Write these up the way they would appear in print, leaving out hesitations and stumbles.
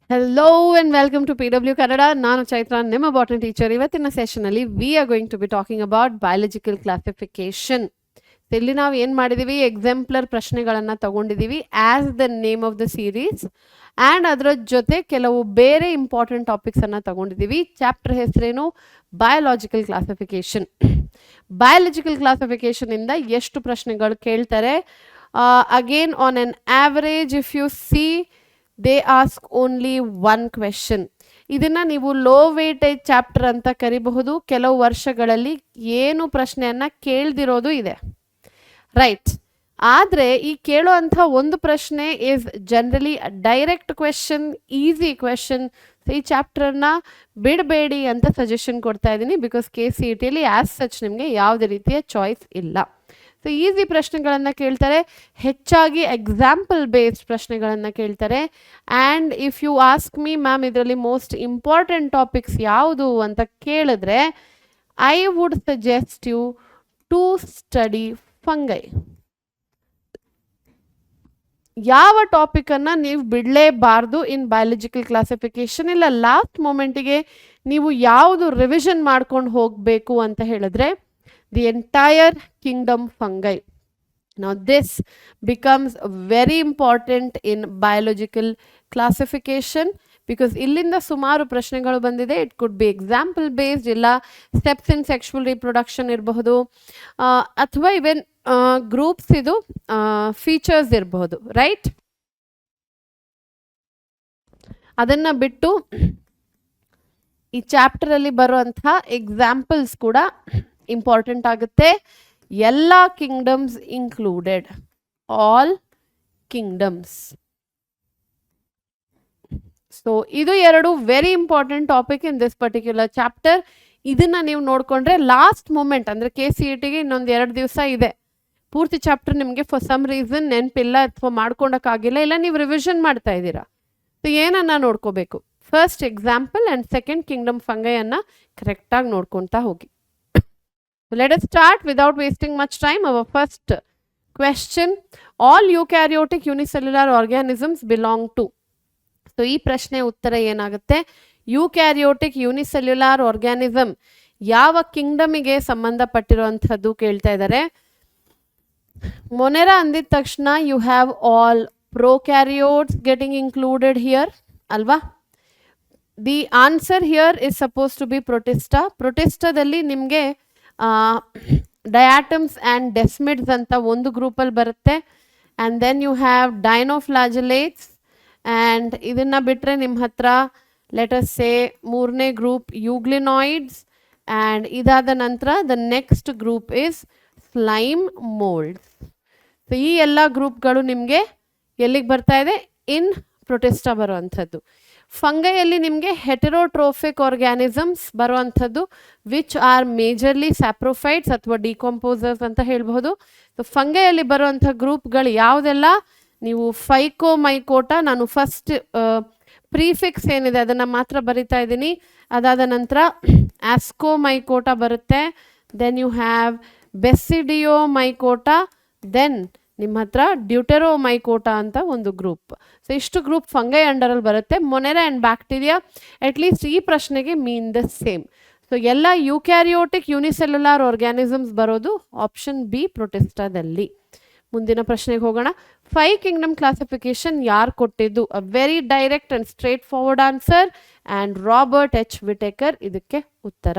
Hello and welcome to PW Kannada. ನಾನು ಚೈತ್ರ ನಿಮ್ಮ botany teacher. ಇವತ್ತಿನ ಸೆಷನ್ ಅಲ್ಲಿ we are going to be talking about biological classification. ಇಲ್ಲಿ ನಾವು ಏನ್ ಮಾಡಿದೀವಿ, ಎಕ್ಸಾಂಪ್ಲರ್ ಪ್ರಶ್ನೆಗಳನ್ನ ತಗೊಂಡಿದೀವಿ as the name of the series and ಅದರ ಜೊತೆ ಕೆಲವು ಬೇರೆ ಇಂಪಾರ್ಟೆಂಟ್ ಟಾಪಿಕ್ಸ್ ಅನ್ನ ತಗೊಂಡಿದೀವಿ. ಚಾಪ್ಟರ್ ಹೆಸರೇನು? Biological classification. ಬಯಾಲಜಿಕಲ್ ಕ್ಲಾಸಿಫಿಕೇಶನ್ ಇಂದ ಎಷ್ಟು ಪ್ರಶ್ನೆಗಳು ಕೇಳ್ತಾರೆ? Again on an average if you see they ask only one question. ಇದನ್ನ ನೀವು ಲೋ ವೇಟೇಜ್ ಚಾಪ್ಟರ್ ಅಂತ ಕರಿಬಹುದು. ಕೆಲವು ವರ್ಷಗಳಲ್ಲಿ ಏನು ಪ್ರಶ್ನೆಯನ್ನ ಕೇಳ್ದಿರೋದು ಇದೆ, ರೈಟ್? ಆದ್ರೆ ಈ ಕೇಳುವಂಥ ಒಂದು ಪ್ರಶ್ನೆ is generally direct question, easy question. ಈ ಚಾಪ್ಟರ್ನ ಬಿಡಬೇಡಿ ಅಂತ ಸಜೆಷನ್ ಕೊಡ್ತಾ ಇದ್ದೀನಿ, ಬಿಕಾಸ್ KCET ಯಲ್ಲಿ ಆಸ್ ಸಚ್ ನಿಮಗೆ ಯಾವುದೇ ರೀತಿಯ ಚಾಯ್ಸ್ ಇಲ್ಲ. ಸೊ ಈಸಿ ಪ್ರಶ್ನೆಗಳನ್ನು ಕೇಳ್ತಾರೆ, ಹೆಚ್ಚಾಗಿ ಎಕ್ಸಾಂಪಲ್ ಬೇಸ್ಡ್ ಪ್ರಶ್ನೆಗಳನ್ನು ಕೇಳ್ತಾರೆ. And if you ask me ma'am ಇದರಲ್ಲಿ ಮೋಸ್ಟ್ ಇಂಪಾರ್ಟೆಂಟ್ ಟಾಪಿಕ್ಸ್ ಯಾವುದು ಅಂತ ಕೇಳಿದ್ರೆ, I would suggest you to study fungi. ಯಾವ ಟಾಪಿಕನ್ನು ನೀವು ಬಿಡಲೇಬಾರ್ದು ಇನ್ ಬಯಾಲಜಿಕಲ್ ಕ್ಲಾಸಿಫಿಕೇಶನ್. ಇಲ್ಲ ಲಾಸ್ಟ್ ಮೊಮೆಂಟಿಗೆ ನೀವು ಯಾವುದು ರಿವಿಷನ್ ಮಾಡ್ಕೊಂಡು ಹೋಗಬೇಕು ಅಂತ ಹೇಳಿದ್ರೆ, the entire kingdom fungi. Now this becomes very important in biological classification because illinda sumaru prashnegalu bandide. It could be example based, illa steps in sexual reproduction irbahudu, athwa even groups idu features irbahudu, right? adanna bittu ಈ chapter ಅಲ್ಲಿ ಬರುವಂತಹ examples ಕೂಡ important ಆಗುತ್ತೆ. ಎಲ್ಲ kingdoms included, all kingdoms. So ಇದು ಎರಡು very important topic in this particular chapter. ಇದನ್ನ ನೀವು ನೋಡ್ಕೊಂಡ್ರೆ ಲಾಸ್ಟ್ ಮೂಮೆಂಟ್ ಅಂದ್ರೆ KCETಗೆ ಇನ್ನೊಂದು 2 ದಿವಸ ಇದೆ. ಪೂರ್ತಿ ಚಾಪ್ಟರ್ ನಿಮಗೆ ಫಾರ್ ಸಮ್ ರೀಸನ್ ನೆನಪಿಲ್ಲ ಅಥವಾ ಮಾಡ್ಕೊಳಕ್ಕಾಗಿಲ್ಲ, ಇಲ್ಲ ನೀವು ರಿವಿಷನ್ ಮಾಡ್ತಾ ಇದ್ದೀರಾ. ಸೊ ಏನನ್ನ ನೋಡ್ಕೋಬೇಕು? First example and second Kingdom fungi ಅನ್ನ ಕರೆಕ್ಟಾಗಿ ನೋಡ್ಕೊತಾ ಹೋಗಿ. Let us start without wasting much time. Our first question: all eukaryotic unicellular organisms belong to. So ಈ ಪ್ರಶ್ನೆ ಉತ್ತರ ಏನಾಗುತ್ತೆ? ಯೂಕ್ಯಾರಿಯೋಟಿಕ್ ಯೂನಿಸೆಲ್ಯುಲಾರ್ ಆರ್ಗ್ಯಾನಿಸಮ್ ಯಾವ ಕಿಂಗ್ಡಮಿಗೆ ಸಂಬಂಧಪಟ್ಟಿರುವಂಥದ್ದು ಕೇಳ್ತಾ ಇದ್ದಾರೆ. ಮೊನೆರಾ ಅಂದಿದ ತಕ್ಷಣ you have all prokaryotes getting included here ಅಲ್ವಾ? The answer here is suppose to be Protista. ಪ್ರೊಟಿಸ್ಟಾದಲ್ಲಿ ನಿಮಗೆ ಡಯಾಟಮ್ಸ್ ಆ್ಯಂಡ್ ಡೆಸ್ಮಿಡ್ಸ್ ಅಂತ ಒಂದು ಗ್ರೂಪಲ್ಲಿ ಬರುತ್ತೆ. And then you have dinoflagellates. And ಇದನ್ನು ಬಿಟ್ಟರೆ ನಿಮ್ಮ ಹತ್ರ ಲೆಟಸ್ ಸೇ ಮೂರನೇ ಗ್ರೂಪ್ ಯೂಗ್ಲಿನಾಯ್ಡ್ಸ್. ಆ್ಯಂಡ್ ಇದಾದ ನಂತರ the next group is slime moulds. So ಈ ಎಲ್ಲ ಗ್ರೂಪ್ಗಳು ನಿಮಗೆ ಎಲ್ಲಿಗೆ ಬರ್ತಾ ಇದೆ? ಇನ್ ಪ್ರೊಟಿಸ್ಟಾ ಬರುವಂಥದ್ದು. ಫಂಗೈಯಲ್ಲಿ ನಿಮಗೆ ಹೆಟೆರೋಟ್ರೋಫಿಕ್ ಆರ್ಗ್ಯಾನಿಸಮ್ಸ್ ಬರುವಂಥದ್ದು, ವಿಚ್ ಆರ್ ಮೇಜರ್ಲಿ ಸ್ಯಾಪ್ರೋಫೈಟ್ಸ್ ಅಥವಾ ಡಿಕಾಂಪೋಸರ್ಸ್ ಅಂತ ಹೇಳ್ಬಹುದು. ಸೊ ಫಂಗೈಯಲ್ಲಿ ಬರುವಂಥ ಗ್ರೂಪ್ಗಳು ಯಾವುದೆಲ್ಲ? ನೀವು ಫೈಕೋಮೈಕೋಟಾ, ನಾನು ಫಸ್ಟ್ ಪ್ರೀಫಿಕ್ಸ್ ಏನಿದೆ ಅದನ್ನು ಮಾತ್ರ ಬರಿತಾ ಇದ್ದೀನಿ. ಅದಾದ ನಂತರ ಆಸ್ಕೋಮೈಕೋಟಾ ಬರುತ್ತೆ. Then you have Basidiomycota. Then ನಿಮ್ಮ ಹತ್ರ ಡ್ಯೂಟೆರೋಮೈಕೋಟಾ ಅಂತ ಒಂದು ಗ್ರೂಪ್. ಸೊ ಇಷ್ಟು ಗ್ರೂಪ್ ಫಂಗೈ ಅಂಡರಲ್ಲಿ ಬರುತ್ತೆ. ಮೊನೆರಾ ಆ್ಯಂಡ್ ಬ್ಯಾಕ್ಟೀರಿಯಾ ಅಟ್ಲೀಸ್ಟ್ ಈ ಪ್ರಶ್ನೆಗೆ ಮೀನ್ ದ ಸೇಮ್. ಸೊ ಎಲ್ಲ ಯೂಕ್ಯಾರಿಯೋಟಿಕ್ ಯೂನಿಸೆಲ್ಯುಲಾರ್ ಆರ್ಗ್ಯಾನಿಸಮ್ಸ್ ಬರೋದು ಆಪ್ಷನ್ ಬಿ ಪ್ರೊಟಿಸ್ಟಾದಲ್ಲಿ. ಮುಂದಿನ ಪ್ರಶ್ನೆಗೆ ಹೋಗೋಣ. 5 ಕಿಂಗ್ಡಮ್ ಕ್ಲಾಸಿಫಿಕೇಶನ್ ಯಾರು ಕೊಟ್ಟಿದ್ದು? A very direct and straight forward answer and Robert H. Whittaker ಇದಕ್ಕೆ ಉತ್ತರ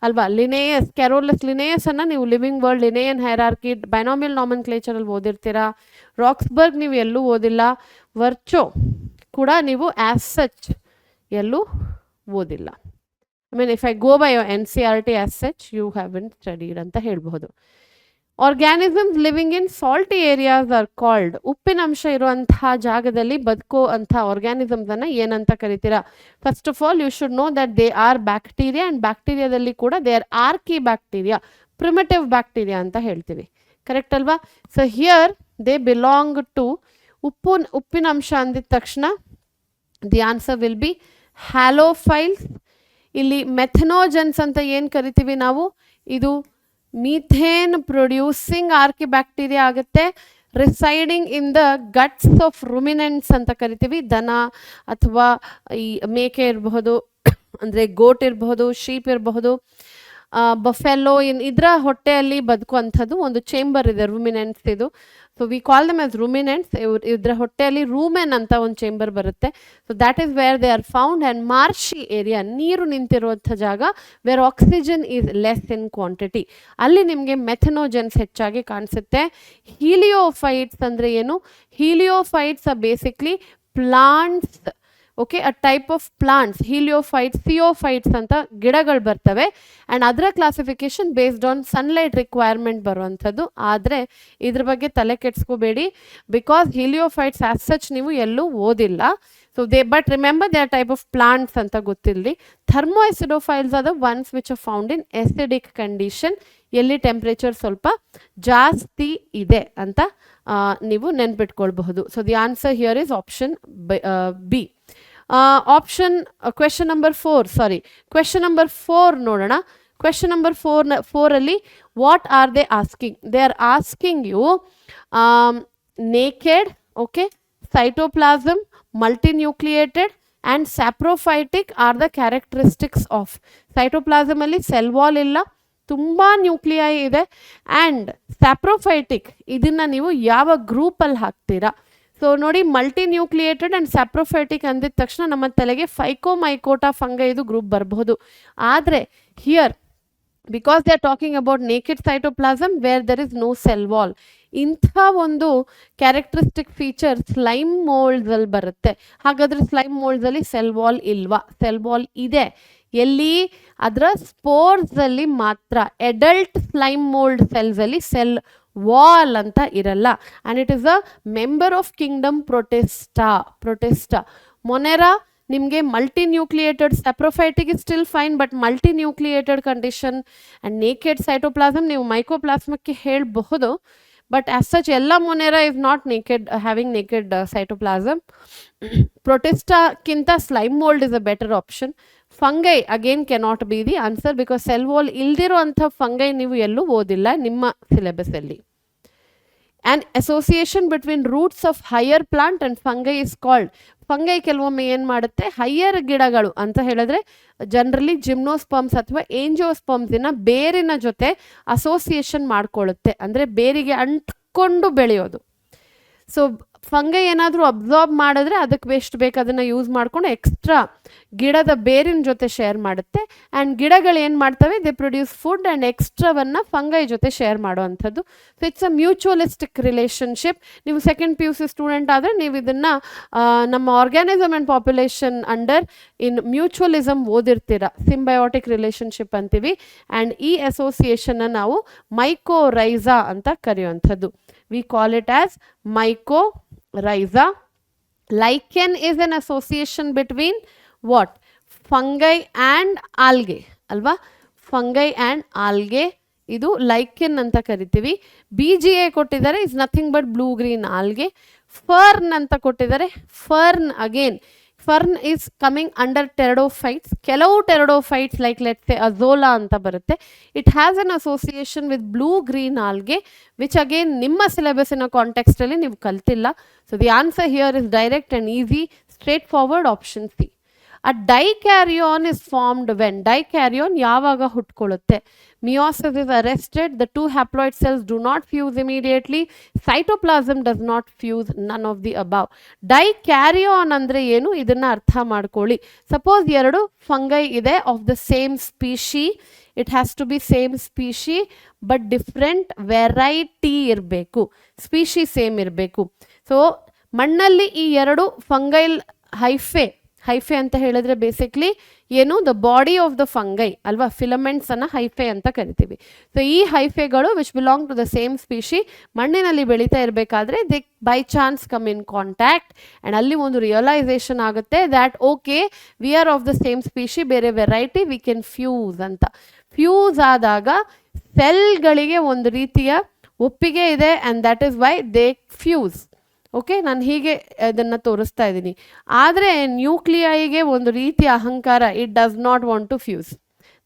ಅಲ್ವಾ? ಲಿನೇಯಸ್, ಕ್ಯಾರೋಲಸ್ ಲಿನೇಯಸ್ ಅನ್ನ ನೀವು ಲಿವಿಂಗ್ ವರ್ಲ್ಡ್ ಲಿನೇಯನ್ ಹೈರಾರ್ಕಿ ಬೈನಾಮಿಯಲ್ ನಾಮನ್ಕ್ಲೇಚರಲ್ಲಿ ಓದಿರ್ತೀರಾ. ರಾಕ್ಸ್ಬರ್ಗ್ ನೀವು ಎಲ್ಲೂ ಓದಿಲ್ಲ. ವರ್ಚೋ ಕೂಡ ನೀವು ಆಸ್ ಸಚ್ ಎಲ್ಲೂ ಓದಿಲ್ಲ. I mean if I go by NCERT as such you haven't studied ಅಂತ ಹೇಳ್ಬಹುದು. Organisms living in salty areas are called. ಉಪ್ಪಿನಂಶ ಇರುವಂತಹ ಜಾಗದಲ್ಲಿ ಬದುಕೋ ಅಂಥ ಆರ್ಗ್ಯಾನಿಸಮ್ಸ್ ಅನ್ನ ಏನಂತ ಕರಿತೀರಾ? First of all you should know that they are bacteria. And ಬ್ಯಾಕ್ಟೀರಿಯಾದಲ್ಲಿ ಕೂಡ they are archaebacteria, primitive bacteria ಅಂತ ಹೇಳ್ತೀವಿ. ಕರೆಕ್ಟ್ ಅಲ್ವಾ? So here they belong to ಉಪ್ಪಿನಂಶ ಅಂದಿದ ತಕ್ಷಣ ದಿ ಆನ್ಸರ್ ವಿಲ್ ಬಿ ಹ್ಯಾಲೋಫೈಲ್ಸ್. ಇಲ್ಲಿ ಮೆಥನೋಜನ್ಸ್ ಅಂತ ಏನು ಕರಿತೀವಿ ನಾವು, ಇದು ಮೀಥೇನ್ ಪ್ರೊಡ್ಯೂಸಿಂಗ್ ಆರ್ಕಿ ಬ್ಯಾಕ್ಟೀರಿಯಾ ಆಗುತ್ತೆ. Residing in the guts of ruminants ಅಂತ ಕರಿತೀವಿ. ದನ ಅಥವಾ ಈ ಮೇಕೆ ಇರಬಹುದು, ಅಂದರೆ ಗೋಟ್ ಇರಬಹುದು, ಶೀಪ್ ಇರಬಹುದು, ಬಫೆಲೋ, ಇದರ ಹೊಟ್ಟೆಯಲ್ಲಿ ಬದುಕುವಂಥದ್ದು ಒಂದು ಚೇಂಬರ್ ಇದೆ, ರೂಮಿನೆಂಟ್ಸ್ ಇದು. So we call them as ruminants. ಇದರ ಹೊಟ್ಟೆಯಲ್ಲಿ ರೂಮೆನ್ ಅಂತ ಒಂದು ಚೇಂಬರ್ ಬರುತ್ತೆ. So that is where they are found. And marshy area, ನೀರು ನಿಂತಿರುವಂಥ ಜಾಗ, where oxygen is less in quantity, ಅಲ್ಲಿ ನಿಮಗೆ ಮೆಥನೋಜೆನ್ಸ್ ಹೆಚ್ಚಾಗಿ ಕಾಣಿಸುತ್ತೆ. ಹೀಲಿಯೋಫೈಟ್ಸ್ ಅಂದರೆ ಏನು? Heliophytes are basically plants, okay, a type of plants. Heliophytes, sciophytes ಅಂತ ಗಿಡಗಳು ಬರ್ತವೆ. ಆ್ಯಂಡ್ ಅದರ classification based on sunlight requirement ಬರುವಂಥದ್ದು. ಆದರೆ ಇದ್ರ ಬಗ್ಗೆ ತಲೆ ಕೆಡಿಸ್ಕೋಬೇಡಿ, ಬಿಕಾಸ್ ಹೀಲಿಯೋಫೈಟ್ಸ್ ಆಸ್ ಸಚ್ ನೀವು ಎಲ್ಲೂ ಓದಿಲ್ಲ. So but remember they are type of plants ಅಂತ ಗೊತ್ತಿರಲಿ. Thermoacidophiles are the ones which are found in acidic condition, ಎಲ್ಲಿ ಟೆಂಪ್ರೇಚರ್ ಸ್ವಲ್ಪ ಜಾಸ್ತಿ ಇದೆ ಅಂತ ನೀವು ನೆನ್ಪಿಟ್ಕೊಳ್ಬಹುದು. So the answer here is option B. Question number 4 ನೋಡೋಣ. ಕ್ವೆಶನ್ ನಂಬರ್ 4 ಅಲ್ಲಿ what are they asking? They are asking you naked, okay, cytoplasm, multinucleated and saprophytic are the characteristics of. Cytoplasm ಅಲ್ಲಿ cell wall ಇಲ್ಲ, ತುಂಬ nuclei ಇದೆ. And saprophytic, ಇದನ್ನು ನೀವು ಯಾವ ಗ್ರೂಪಲ್ಲಿ ಹಾಕ್ತೀರಾ? ಸೊ ನೋಡಿ, ಮಲ್ಟಿ ನ್ಯೂಕ್ಲಿಯೇಟೆಡ್ ಆ್ಯಂಡ್ ಸ್ಯಾಪ್ರೋಫೈಟಿಕ್ ಅಂದಿದ ತಕ್ಷಣ ನಮ್ಮ ತಲೆಗೆ ಫೈಕೋಮೈಕೋಟಾ ಫಂಗೈ ಇದು ಗ್ರೂಪ್ ಬರಬಹುದು. ಆದರೆ here because they are talking about naked cytoplasm where there is no cell wall, ಇಂಥ ಒಂದು ಕ್ಯಾರೆಕ್ಟರಿಸ್ಟಿಕ್ ಫೀಚರ್ ಸ್ಲೈಮ್ ಮೋಲ್ಡ್ಸಲ್ಲಿ ಬರುತ್ತೆ. ಹಾಗಾದರೆ ಸ್ಲೈಮ್ ಮೋಲ್ಡ್ಸಲ್ಲಿ ಸೆಲ್ ವಾಲ್ ಇಲ್ವಾ? ಸೆಲ್ ವಾಲ್ ಇದೆ. ಎಲ್ಲಿ? ಅದರ ಸ್ಪೋರ್ಸಲ್ಲಿ ಮಾತ್ರ. ಎಡಲ್ಟ್ ಸ್ಲೈಮ್ ಮೋಲ್ಡ್ ಸೆಲ್ಸಲ್ಲಿ ಸೆಲ್ ವಾಲ್ ಅಂತ ಇರಲ್ಲ. And it is a member of kingdom Protista. Monera ನಿಮಗೆ multi nucleated, saprophytic is still fine, but multi nucleated condition and naked cytoplasm ನೀವು ಮೈಕೋಪ್ಲಾಸ್ಮಕ್ಕೆ ಹೇಳಬಹುದು. ಬಟ್ ಆಸ್ ಸಚ್ ಎಲ್ಲ Monera is not naked, having naked cytoplasm. ಪ್ರೊಟೆಸ್ಟಾಕ್ಕಿಂತ slime mould is a better option. Fungi again cannot be the answer, because cell wall ಇಲ್ದಿರೋ ಅಂಥ fungi ನೀವು ಎಲ್ಲೂ ಓದಿಲ್ಲ ನಿಮ್ಮ ಸಿಲೆಬಸ್ಸಲ್ಲಿ. And association between roots of higher plant and fungi is called. Fungi ಕೆಲವೊಮ್ಮೆ ಏನು ಮಾಡುತ್ತೆ, ಹೈಯರ್ ಗಿಡಗಳು ಅಂತ ಹೇಳಿದ್ರೆ ಜನರಲಿ ಜಿಮ್ನೋಸ್ಪರ್ಮ್ಸ್ ಅಥವಾ ಏಂಜಿಯೋಸ್ಪರ್ಮ್ಸಿನ ಬೇರಿನ ಜೊತೆ ಅಸೋಸಿಯೇಷನ್ ಮಾಡ್ಕೊಳ್ಳುತ್ತೆ, ಅಂದರೆ ಬೇರಿಗೆ ಅಂಟ್ಕೊಂಡು ಬೆಳೆಯೋದು. ಸೊ ಫಂಗೈ ಏನಾದರೂ ಅಬ್ಸಾರ್ಬ್ ಮಾಡಿದ್ರೆ ಅದಕ್ಕೆ ಎಷ್ಟು ಬೇಕು ಅದನ್ನು ಯೂಸ್ ಮಾಡಿಕೊಂಡು ಎಕ್ಸ್ಟ್ರಾ ಗಿಡದ ಬೇರಿನ ಜೊತೆ ಶೇರ್ ಮಾಡುತ್ತೆ. ಆ್ಯಂಡ್ ಗಿಡಗಳು ಏನು ಮಾಡ್ತವೆ, ದೇ ಪ್ರೊಡ್ಯೂಸ್ ಫುಡ್ ಆ್ಯಂಡ್ ಎಕ್ಸ್ಟ್ರಾವನ್ನು ಫಂಗೈ ಜೊತೆ ಶೇರ್ ಮಾಡುವಂಥದ್ದು. So it's a mutualistic relationship. ನೀವು ಸೆಕೆಂಡ್ PUC ಸ್ಟೂಡೆಂಟ್ ಆದರೆ ನೀವು ಇದನ್ನು ನಮ್ಮ organism and population under in mutualism ಓದಿರ್ತೀರ. ಸಿಂಬಯೋಟಿಕ್ ರಿಲೇಷನ್ಶಿಪ್ ಅಂತೀವಿ. ಆ್ಯಂಡ್ ಈ ಅಸೋಸಿಯೇಷನ್ನ ನಾವು ಮೈಕೋರೈಸಾ ಅಂತ ಕರೆಯುವಂಥದ್ದು. We call it as mycorrhiza. Lichen is an association between what? Fungi and algae, ಅಲ್ವಾ? ಫಂಗೈ ಆ್ಯಂಡ್ ಆಲ್ಗೆ, ಇದು ಲೈಕೆನ್ ಅಂತ ಕರಿತೀವಿ. BGA ಕೊಟ್ಟಿದ್ದಾರೆ, is nothing but blue green algae. Fern ಅಂತ ಕೊಟ್ಟಿದ್ದಾರೆ. Fern again, fern is coming under pteridophytes. ಕೆಲವು pteridophytes like let's say Azolla ಅಂತ ಬರುತ್ತೆ. It has an association with blue green algae, which again ನಿಮ್ಮ ಸಿಲೆಬಸ್ಸಿನ ಕಾಂಟೆಕ್ಸ್ಟಲ್ಲಿ ನೀವು ಕಲ್ತಿಲ್ಲ. So the answer here is direct and easy, straightforward, option C. A dikaryon is formed when. ಡೈಕ್ಯಾರಿಯಾನ್ ಯಾವಾಗ ಹುಟ್ಕೊಳ್ಳುತ್ತೆ? Meiosis is arrested. The two haploid cells do not fuse immediately. Cytoplasm does not fuse. None of the above. Dikaryon ಅಂದ್ರೆ ಏನು ಇದನ್ನ ಅರ್ಥ ಮಾಡ್ಕೊಳ್ಳಿ. Suppose ಎರಡು fungi ಇದೆ of the same species. It has to be same species but different variety ಇರಬೇಕು. Species same ಇರಬೇಕು. ಸೊ ಮಣ್ಣಲ್ಲಿ ಈ ಎರಡು ಫಂಗೈಲ್ ಹೈಫೆ ಅಂತ ಹೇಳಿದ್ರೆ ಬೇಸಿಕ್ಲಿ ಏನು, the body of the fungi ಅಲ್ವಾ, ಫಿಲಮೆಂಟ್ಸ್ ಅನ್ನ ಹೈಫೆ ಅಂತ ಕರಿತೀವಿ. ಸೊ ಈ ಹೈಫೆಗಳು which belong to the same species ಮಣ್ಣಿನಲ್ಲಿ ಬೆಳೀತಾ ಇರಬೇಕಾದ್ರೆ they by chance come in contact and ಅಲ್ಲಿ ಒಂದು ರಿಯಲೈಸೇಷನ್ ಆಗುತ್ತೆ that okay we are of the same species, ಬೇರೆ ವೆರೈಟಿ, ವಿ ಕ್ಯಾನ್ ಫ್ಯೂಸ್ ಅಂತ. ಫ್ಯೂಸ್ ಆದಾಗ ಸೆಲ್ಗಳಿಗೆ ಒಂದು ರೀತಿಯ ಒಪ್ಪಿಗೆ ಇದೆ and that is why they fuse. Okay, ನಾನು ಹೀಗೆ ಅದನ್ನು ತೋರಿಸ್ತಾ ಇದ್ದೀನಿ. ಆದರೆ ನ್ಯೂಕ್ಲಿಯೈಗೆ ಒಂದು ರೀತಿಯ ಅಹಂಕಾರ, it does not want to fuse.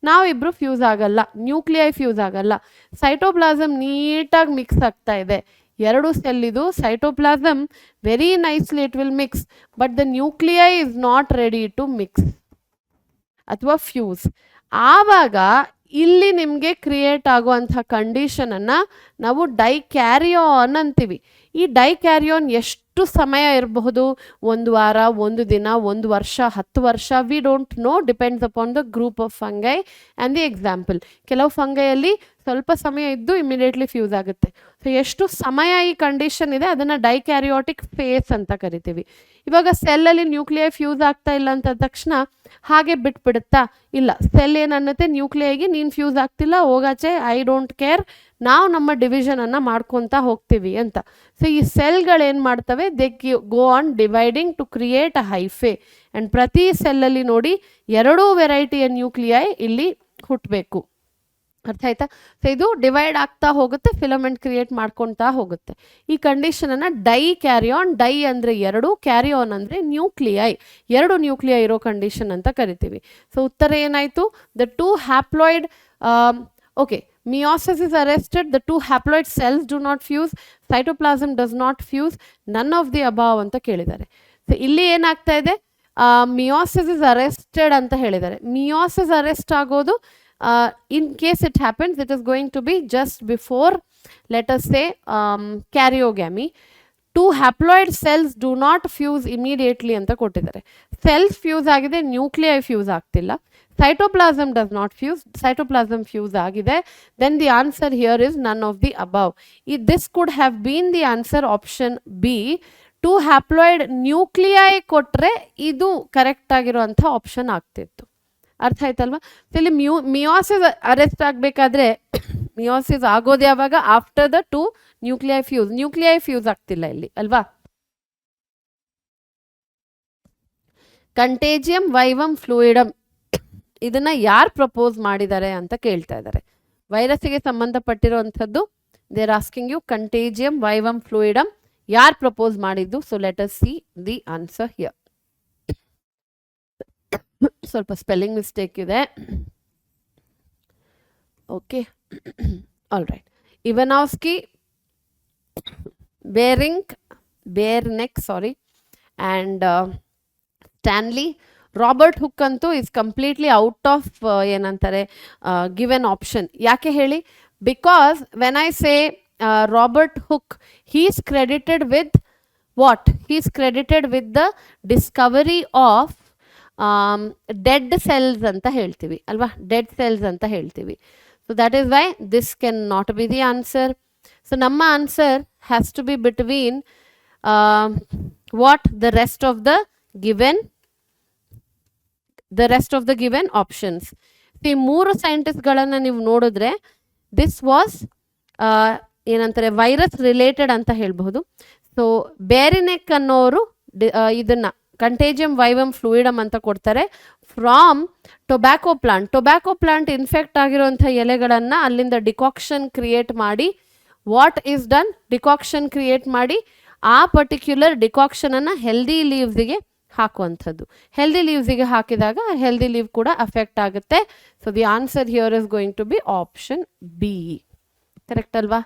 ನಾವಿಬ್ಬರು ಫ್ಯೂಸ್ ಆಗಲ್ಲ, ನ್ಯೂಕ್ಲಿಯೈ ಫ್ಯೂಸ್ ಆಗಲ್ಲ. ಸೈಟೋಪ್ಲಾಸಮ್ ನೀಟಾಗಿ ಮಿಕ್ಸ್ ಆಗ್ತಾ ಇದೆ. ಎರಡು ಸೆಲ್ ಇದು cytoplasm very nicely it will mix, but the nuclei is not ready to mix ಅಥವಾ ಫ್ಯೂಸ್. ಆವಾಗ ಇಲ್ಲಿ ನಿಮಗೆ ಕ್ರಿಯೇಟ್ ಆಗುವಂಥ ಕಂಡೀಷನನ್ನು ನಾವು ಡೈಕ್ಯಾರಿಯಾನ್ ಅಂತೀವಿ. ಈ ಡೈಕ್ಯಾರಿಯಾನ್ ಎಷ್ಟು ಸಮಯ ಇರಬಹುದು? 1 ವಾರ, 1 ದಿನ, 1 ವರ್ಷ, 10 ವರ್ಷ, we don't know, depends upon the group of fungi and the example. ಕೆಲವು ಫಂಗೈಯಲ್ಲಿ ಸ್ವಲ್ಪ ಸಮಯ ಇದ್ದು ಇಮಿಡಿಯೇಟ್ಲಿ ಫ್ಯೂಸ್ ಆಗುತ್ತೆ. ಸೊ ಎಷ್ಟು ಸಮಯ ಈ ಕಂಡೀಷನ್ ಇದೆ ಅದನ್ನು ಡೈಕ್ಯಾರಿಯಾಟಿಕ್ ಫೇಸ್ ಅಂತ ಕರಿತೀವಿ. ಇವಾಗ ಸೆಲ್ಲಲ್ಲಿ ನ್ಯೂಕ್ಲಿಯೈ ಫ್ಯೂಸ್ ಆಗ್ತಾ ಇಲ್ಲ ಅಂತ ತಕ್ಷಣ ಹಾಗೆ ಬಿಟ್ಬಿಡುತ್ತಾ? ಇಲ್ಲ, ಸೆಲ್ ಏನನ್ನತ್ತೆ, ನ್ಯೂಕ್ಲಿಯೈಗೆ ನೀನು ಫ್ಯೂಸ್ ಆಗ್ತಿಲ್ಲ, ಹೋಗಾಚೆ, ಐ ಡೋಂಟ್ ಕೇರ್, ನಾವು ನಮ್ಮ ಡಿವಿಷನನ್ನು ಮಾಡ್ಕೊತಾ ಹೋಗ್ತೀವಿ ಅಂತ. ಸೊ ಈ ಸೆಲ್ಗಳೇನು ಮಾಡ್ತವೆ, they go on dividing to create a hyphae. And ಪ್ರತಿ ಸೆಲ್ಲಲ್ಲಿ ನೋಡಿ 2 ವೆರೈಟಿಯ ನ್ಯೂಕ್ಲಿಯೈ ಇಲ್ಲಿ ಹುಟ್ಟಬೇಕು. ಅರ್ಥ ಆಯ್ತಾ? ಸೊ ಇದು ಡಿವೈಡ್ ಆಗ್ತಾ ಹೋಗುತ್ತೆ, ಫಿಲಮೆಂಟ್ ಕ್ರಿಯೇಟ್ ಮಾಡ್ಕೊತಾ ಹೋಗುತ್ತೆ. ಈ ಕಂಡೀಷನನ್ನು ಡೈಕ್ಯಾರಿಯಾನ್, ಡೈ ಅಂದರೆ 2, ಕ್ಯಾರಿಯಾನ್ ಅಂದರೆ ನ್ಯೂಕ್ಲಿಯೈ, 2 ನ್ಯೂಕ್ಲಿಯೈ ಇರೋ ಕಂಡೀಷನ್ ಅಂತ ಕರಿತೀವಿ. ಸೊ ಉತ್ತರ ಏನಾಯಿತು? The 2 haploid, okay, meiosis is arrested, the 2 haploid cells do not fuse, cytoplasm does not fuse, none of the above ಅಂತ ಕೇಳಿದ್ದಾರೆ. ಸೊ ಇಲ್ಲಿ ಏನಾಗ್ತಾ ಇದೆ, meiosis is arrested ಅಂತ ಹೇಳಿದ್ದಾರೆ. meiosis ಅರೆಸ್ಟ್ ಆಗೋದು in case it happens, it is going to be just before, let us say, karyogamy. 2 haploid cells do not fuse immediately ಅಂತ ಕೊಟ್ಟಿದ್ದಾರೆ. ಸೆಲ್ಸ್ ಫ್ಯೂಸ್ ಆಗಿದೆ, ನ್ಯೂಕ್ಲಿಯೈ ಫ್ಯೂಸ್ ಆಗ್ತಿಲ್ಲ. Cytoplasm does not fuse, cytoplasm fuse ಆಗಿದೆ. Then the answer here is none of the above. This could have been the answer option B. 2 haploid nuclei ಕೊಟ್ಟರೆ ಇದು correct ಆಗಿರುವಂಥ option ಆಗ್ತಿತ್ತು. ಅರ್ಥ ಆಯ್ತಲ್ವಾ? ಇಲ್ಲಿ ಮಿಯೋಸಿಸ್ ಅರೆಸ್ಟ್ ಆಗಬೇಕಾದ್ರೆ ಮಿಯೋಸಿಸ್ ಆಗೋದು ಯಾವಾಗ? After the 2 nuclei fuse. Nuclei fuse ಆಗ್ತಿಲ್ಲ ಇಲ್ಲಿ ಅಲ್ವಾ? ಕಂಟೇಜಿಯಂ ವೈವಮ್ ಫ್ಲೂಯಿಡಮ್ ಇದನ್ನ ಯಾರು ಪ್ರಪೋಸ್ ಮಾಡಿದ್ದಾರೆ ಅಂತ ಕೇಳ್ತಾ ಇದ್ದಾರೆ. ವೈರಸ್ಸಿಗೆ ಸಂಬಂಧಪಟ್ಟಿರುವಂಥದ್ದು. They are asking you contagium vivum fluidum ಯಾರು ಪ್ರಪೋಸ್ ಮಾಡಿದ್ದು? So let us see the answer here. ಸ್ವಲ್ಪ ಸ್ಪೆಲ್ಲಿಂಗ್ ಮಿಸ್ಟೇಕ್ ಇದೆ. Okay, all right. Ivanovsky, Beijerinck and Stanley. Robert Hooke ಅಂತೂ ಇಸ್ ಕಂಪ್ಲೀಟ್ಲಿ ಔಟ್ ಆಫ್ ಏನಂತಾರೆ ಗಿವೆನ್ ಆಪ್ಷನ್. ಯಾಕೆ ಹೇಳಿ? Because when I say Robert Hooke, he is credited with what? He is credited with the discovery of dead cells ಅಂತ ಹೇಳ್ತೀವಿ ಅಲ್ವಾ? Dead cells ಅಂತ ಹೇಳ್ತೀವಿ. So that is why this can not be the answer. So ನಮ್ಮ answer has to be between what? The rest of the given options. ಈ 3 ಸೈಂಟಿಸ್ಟ್ಗಳನ್ನು ನೀವು ನೋಡಿದ್ರೆ ದಿಸ್ ವಾಸ್ ಏನಂತಾರೆ ವೈರಸ್ ರಿಲೇಟೆಡ್ ಅಂತ ಹೇಳ್ಬಹುದು. ಸೊ ಬೇರಿನೆಕ್ ಅನ್ನೋರು ಇದನ್ನ ಕಂಟೇಜಿಯಂ ವೈವಮ್ ಫ್ಲೂಯಿಡಮ್ ಅಂತ ಕೊಡ್ತಾರೆ from tobacco plant. Tobacco plant infect ಆಗಿರುವಂಥ ಎಲೆಗಳನ್ನು ಅಲ್ಲಿಂದ ಡಿಕಾಕ್ಷನ್ ಕ್ರಿಯೇಟ್ ಮಾಡಿ, what is done? Decoction create ಮಾಡಿ ಆ ಪರ್ಟಿಕ್ಯುಲರ್ ಡಿಕಾಕ್ಷನನ್ನು ಹೆಲ್ದಿ ಲೀವ್ಸಿಗೆ ಹಾಕುವಂಥದ್ದು. ಹೆಲ್ದಿ ಲೀವ್ಸಿಗೆ ಹಾಕಿದಾಗ ಹೆಲ್ದಿ ಲೀವ್ ಕೂಡ ಅಫೆಕ್ಟ್ ಆಗುತ್ತೆ. So the answer here is going to be option B. Correct ಅಲ್ವಾ?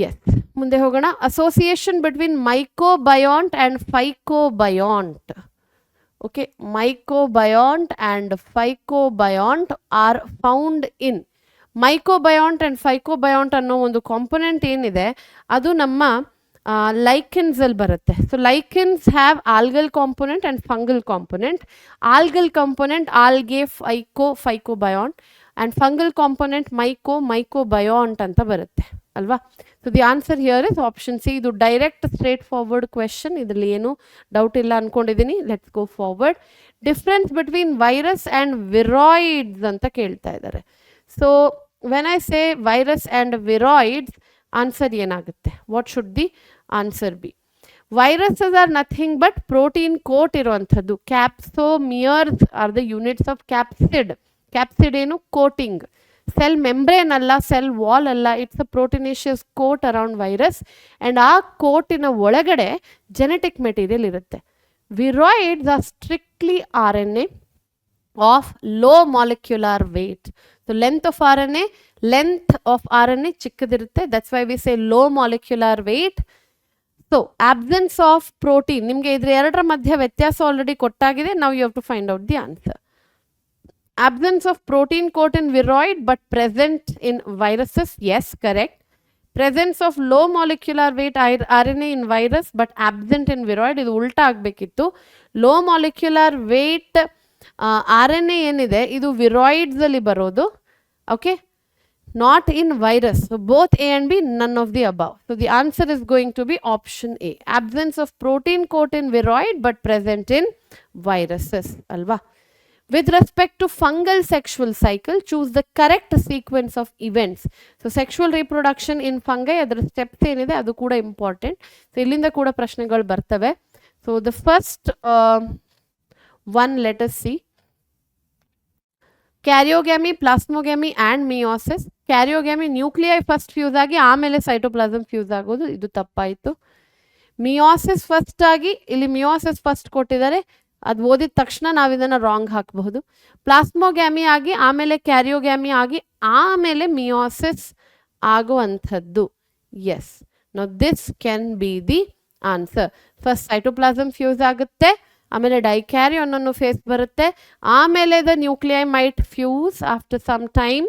ಎಸ್, ಮುಂದೆ ಹೋಗೋಣ. Association between mycobiont and phycobiont. Okay, mycobiont and phycobiont are found in. Mycobiont and phycobiont ಅನ್ನೋ ಒಂದು component ಏನಿದೆ ಅದು ನಮ್ಮ ಲೈಕೆನ್ಸ್ ಅಲ್ಲಿ ಬರುತ್ತೆ. So lichens have algal component and fungal component. Algal component algae phycobiont and fungal component mycobiont ಅಂತ ಬರುತ್ತೆ ಅಲ್ವಾ? So the answer here is option C. ಇದು ಡೈರೆಕ್ಟ್ ಸ್ಟ್ರೇಟ್ ಫಾರ್ವರ್ಡ್ ಕ್ವೆಶನ್, ಇದರಲ್ಲಿ ಏನು ಡೌಟ್ ಇಲ್ಲ ಅನ್ಕೊಂಡಿದ್ದೀನಿ. Let's go forward. Difference between virus and viroids ಅಂತ ಕೇಳ್ತಾ ಇದ್ದಾರೆ. So when I say virus and viroids, answer ಏನಾಗುತ್ತೆ? What should the answer be? Viruses are nothing but protein coat ಇರುವಂಥದ್ದು. Capsomeres are the units of capsid. Capsid ಏನು? Coating. Cell membrane ಅಲ್ಲ, cell wall ಅಲ್ಲ, it's a proteinaceous coat around virus. And ಆ ಕೋಟಿನ ಒಳಗಡೆ genetic material ಇರುತ್ತೆ. Viroids are strictly RNA of low molecular weight. So length of RNA length of RNA ಚಿಕ್ಕದಿರುತ್ತೆ. That's why we say low molecular weight. So absence of protein, ನಿಮಗೆ ಇದ್ರ ಎರಡರ ಮಧ್ಯೆ ವ್ಯತ್ಯಾಸ already ಕೊಟ್ಟಾಗಿದೆ. Now you have to find out the answer. Absence of protein coat in viroid but present in viruses. Yes, correct. Presence of low molecular weight RNA in virus but absent in viroid. ಇದು ಉಲ್ಟಾ ಆಗಬೇಕಿತ್ತು. Low molecular wait RNA ಏನಿದೆ ಇದು viroids ಅಲ್ಲಿ ಬರೋದು. Okay, not in virus. So both A and B, none of the above. So the answer is going to be option A. Absence of protein coat in viroid but present in viruses. Alva. With respect to fungal sexual cycle, choose the correct sequence of events. So sexual reproduction in fungi, ಅದರ steps ಏನಿದೆ ಅದು ಕೂಡ important. So ಇಲ್ಲಿಂದ ಕೂಡ ಪ್ರಶ್ನೆಗಳು ಬರ್ತವೆ. So the first one let us see. Karyogamy, plasmogamy and meiosis. Karyogamy nuclei first fuse ಆಗಿ ಆಮೇಲೆ ಸೈಟೋಪ್ಲಾಸಮ್ ಫ್ಯೂಸ್ ಆಗೋದು, ಇದು ತಪ್ಪಾಯಿತು. ಮಿಯೋಸಿಸ್ ಫಸ್ಟ್ ಆಗಿ, ಇಲ್ಲಿ ಮಿಯೋಸಿಸ್ ಫಸ್ಟ್ ಕೊಟ್ಟಿದ್ದಾರೆ, ಅದು ಓದಿದ ತಕ್ಷಣ ನಾವು ಇದನ್ನು ರಾಂಗ್ ಹಾಕಬಹುದು. ಪ್ಲಾಸ್ಮೋಗ್ಯಾಮಿ ಆಗಿ ಆಮೇಲೆ ಕ್ಯಾರಿಯೋಗ್ಯಾಮಿ ಆಗಿ ಆಮೇಲೆ ಮಿಯೋಸಿಸ್ ಆಗುವಂಥದ್ದು. Yes, now this can be the answer. First cytoplasm fuse ಆಗುತ್ತೆ, ಆಮೇಲೆ ಡೈಕ್ಯಾರಿಯಾನ್ ಅನ್ನೋ ಫೇಸ್ ಬರುತ್ತೆ, ಆಮೇಲೆ the nuclei might fuse after some time,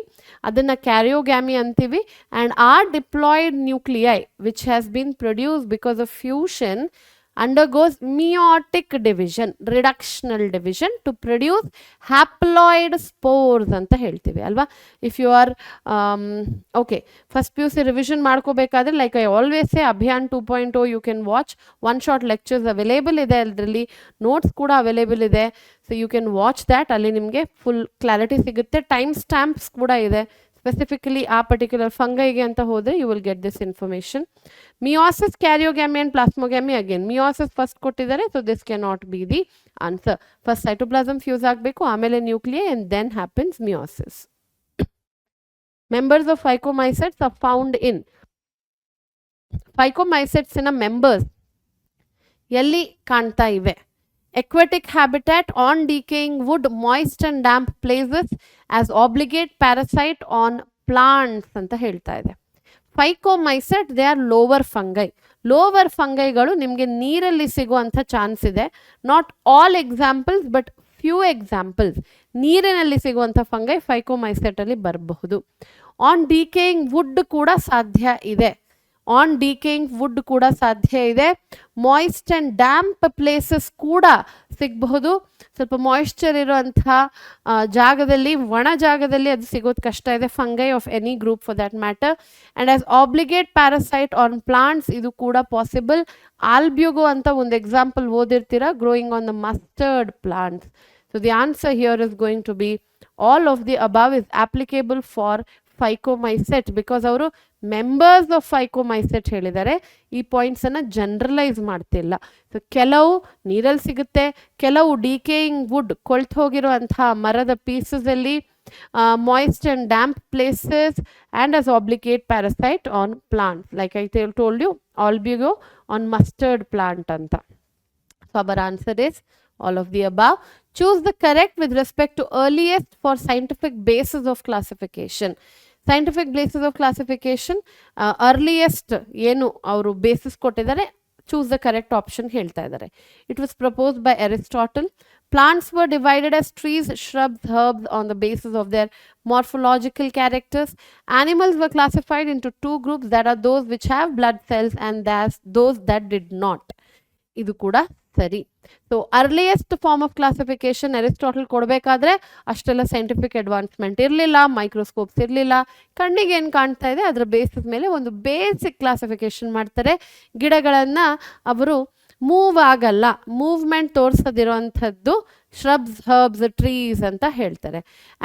ಅದನ್ನು ಕ್ಯಾರಿಯೋಗ್ಯಾಮಿ ಅಂತೀವಿ. And our diploid nuclei which has been produce because of fusion undergoes meiotic division, reductional division to produce haploid spores ಅಂತ ಹೇಳ್ತೀವಿ ಅಲ್ವಾ. If you are okay first PUC revision ಮಾಡ್ಕೋಬೇಕಾದ್ರೆ like I always say Abhiyan 2.0 you can watch one shot lectures available ಇದೆ, ಅದರಲ್ಲಿ notes ಕೂಡ available ಇದೆ. So you can watch that, ಅಲ್ಲಿ ನಿಮಗೆ ಫುಲ್ ಕ್ಲಾರಿಟಿ ಸಿಗುತ್ತೆ. ಟೈಮ್ ಸ್ಟ್ಯಾಂಪ್ಸ್ ಕೂಡ ಇದೆ, ಸ್ಪೆಸಿಫಿಕಲಿ ಆ ಪರ್ಟಿಕ್ಯುಲರ್ ಫಂಗೈಗೆ ಅಂತ ಹೋದರೆ you will get this information. Meiosis, karyogamy and plasmogamy again meiosis first ಕೊಟ್ಟಿದ್ದಾರೆ, so this can not be the answer. First cytoplasm fuse ಆಗಬೇಕು, ಆಮೇಲೆ nuclei and then happens meiosis. Members of phycomycetes are found in. ಫೈಕೋಮೈಸೆಟ್ಸಿನ members ಎಲ್ಲಿ ಕಾಣ್ತಾ ಇವೆ? Aquatic habitat, on decaying wood, moist and damp places, as obligate parasite on plants ಅಂತ ಹೇಳ್ತಾ ಇದೆ. Phycomycete they are lower fungi. Lower ಫಂಗೈಗಳು ನಿಮಗೆ ನೀರಲ್ಲಿ ಸಿಗುವಂಥ ಚಾನ್ಸ್ ಇದೆ. Not all examples but few examples ನೀರಿನಲ್ಲಿ ಸಿಗುವಂಥ ಫಂಗೈ ಫೈಕೋಮೈಸೆಟಲ್ಲಿ ಬರಬಹುದು. ಆನ್ ಡಿಕೇಯಿಂಗ್ ವುಡ್ ಕೂಡ ಸಾಧ್ಯ ಇದೆ. ಆನ್ ಡಿಕೇಯಿಂಗ್ ವುಡ್ ಕೂಡ ಸಾಧ್ಯ ಇದೆ. ಮಾಯಿಸ್ಟ್ ಆ್ಯಂಡ್ ಡ್ಯಾಂಪ್ ಪ್ಲೇಸಸ್ ಕೂಡ ಸಿಗಬಹುದು. ಸ್ವಲ್ಪ ಮಾಯಿಶ್ಚರ್ ಇರುವಂತಹ ಜಾಗದಲ್ಲಿ, ಒಣ ಜಾಗದಲ್ಲಿ ಅದು ಸಿಗೋದು ಕಷ್ಟ ಇದೆ. Fungi of any group for that matter. And as obligate parasite on plants, ಇದು ಕೂಡ ಪಾಸಿಬಲ್. ಆಲ್ಬ್ಯೂಗೋ ಅಂತ ಒಂದು ಎಕ್ಸಾಂಪಲ್ ಓದಿರ್ತೀರಾ, growing on the mustard plants. So the answer here is going to be all of the above is applicable for phycomycete, because ಅವರು members of phycomycete ಹೇಳಿದ್ದಾರೆ. ಈ ಪಾಯಿಂಟ್ಸನ್ನು generalise ಮಾಡ್ತಿಲ್ಲ. So ಕೆಲವು ನೀರಲ್ಲಿ ಸಿಗುತ್ತೆ, ಕೆಲವು ಡಿಕೇಯಿಂಗ್ ವುಡ್, ಕೊಳ್ತು ಹೋಗಿರುವಂತಹ ಮರದ ಪೀಸಸಲ್ಲಿ, moist and damp places, and as obligate parasite on plants like I told you, Albugo on mustard plant ಅಂತ. So our answer is all of the above. Choose the correct with respect to earliest for scientific basis of classification. Scientific basis of classification, earliest ಏನು ಅವರು basis ಕೊಟ್ಟಿದ್ದಾರೆ, choose the correct option ಹೇಳ್ತಾ ಇದ್ದಾರೆ. It was proposed by Aristotle. Plants were divided as trees, shrubs, herbs on the basis of their morphological characters. Animals were classified into two groups, that are those which have blood cells and those that did not. ಇದು ಕೂಡ ಸರಿ. So earliest form of classification Aristotle ಕೊಡಬೇಕಾದ್ರೆ ಅಷ್ಟೆಲ್ಲ scientific advancement ಇರಲಿಲ್ಲ, microscopes ಇರಲಿಲ್ಲ. ಕಣ್ಣಿಗೆ ಏನು ಕಾಣ್ತಾ ಇದೆ ಅದರ ಬೇಸಿಸ್ ಮೇಲೆ ಒಂದು ಬೇಸಿಕ್ ಕ್ಲಾಸಿಫಿಕೇಶನ್ ಮಾಡ್ತಾರೆ. ಗಿಡಗಳನ್ನು ಅವರು ಮೂವ್ ಆಗಲ್ಲ, ಮೂವ್ಮೆಂಟ್ ತೋರಿಸದಿರುವಂಥದ್ದು shrubs, herbs, trees ಅಂತ ಹೇಳ್ತಾರೆ.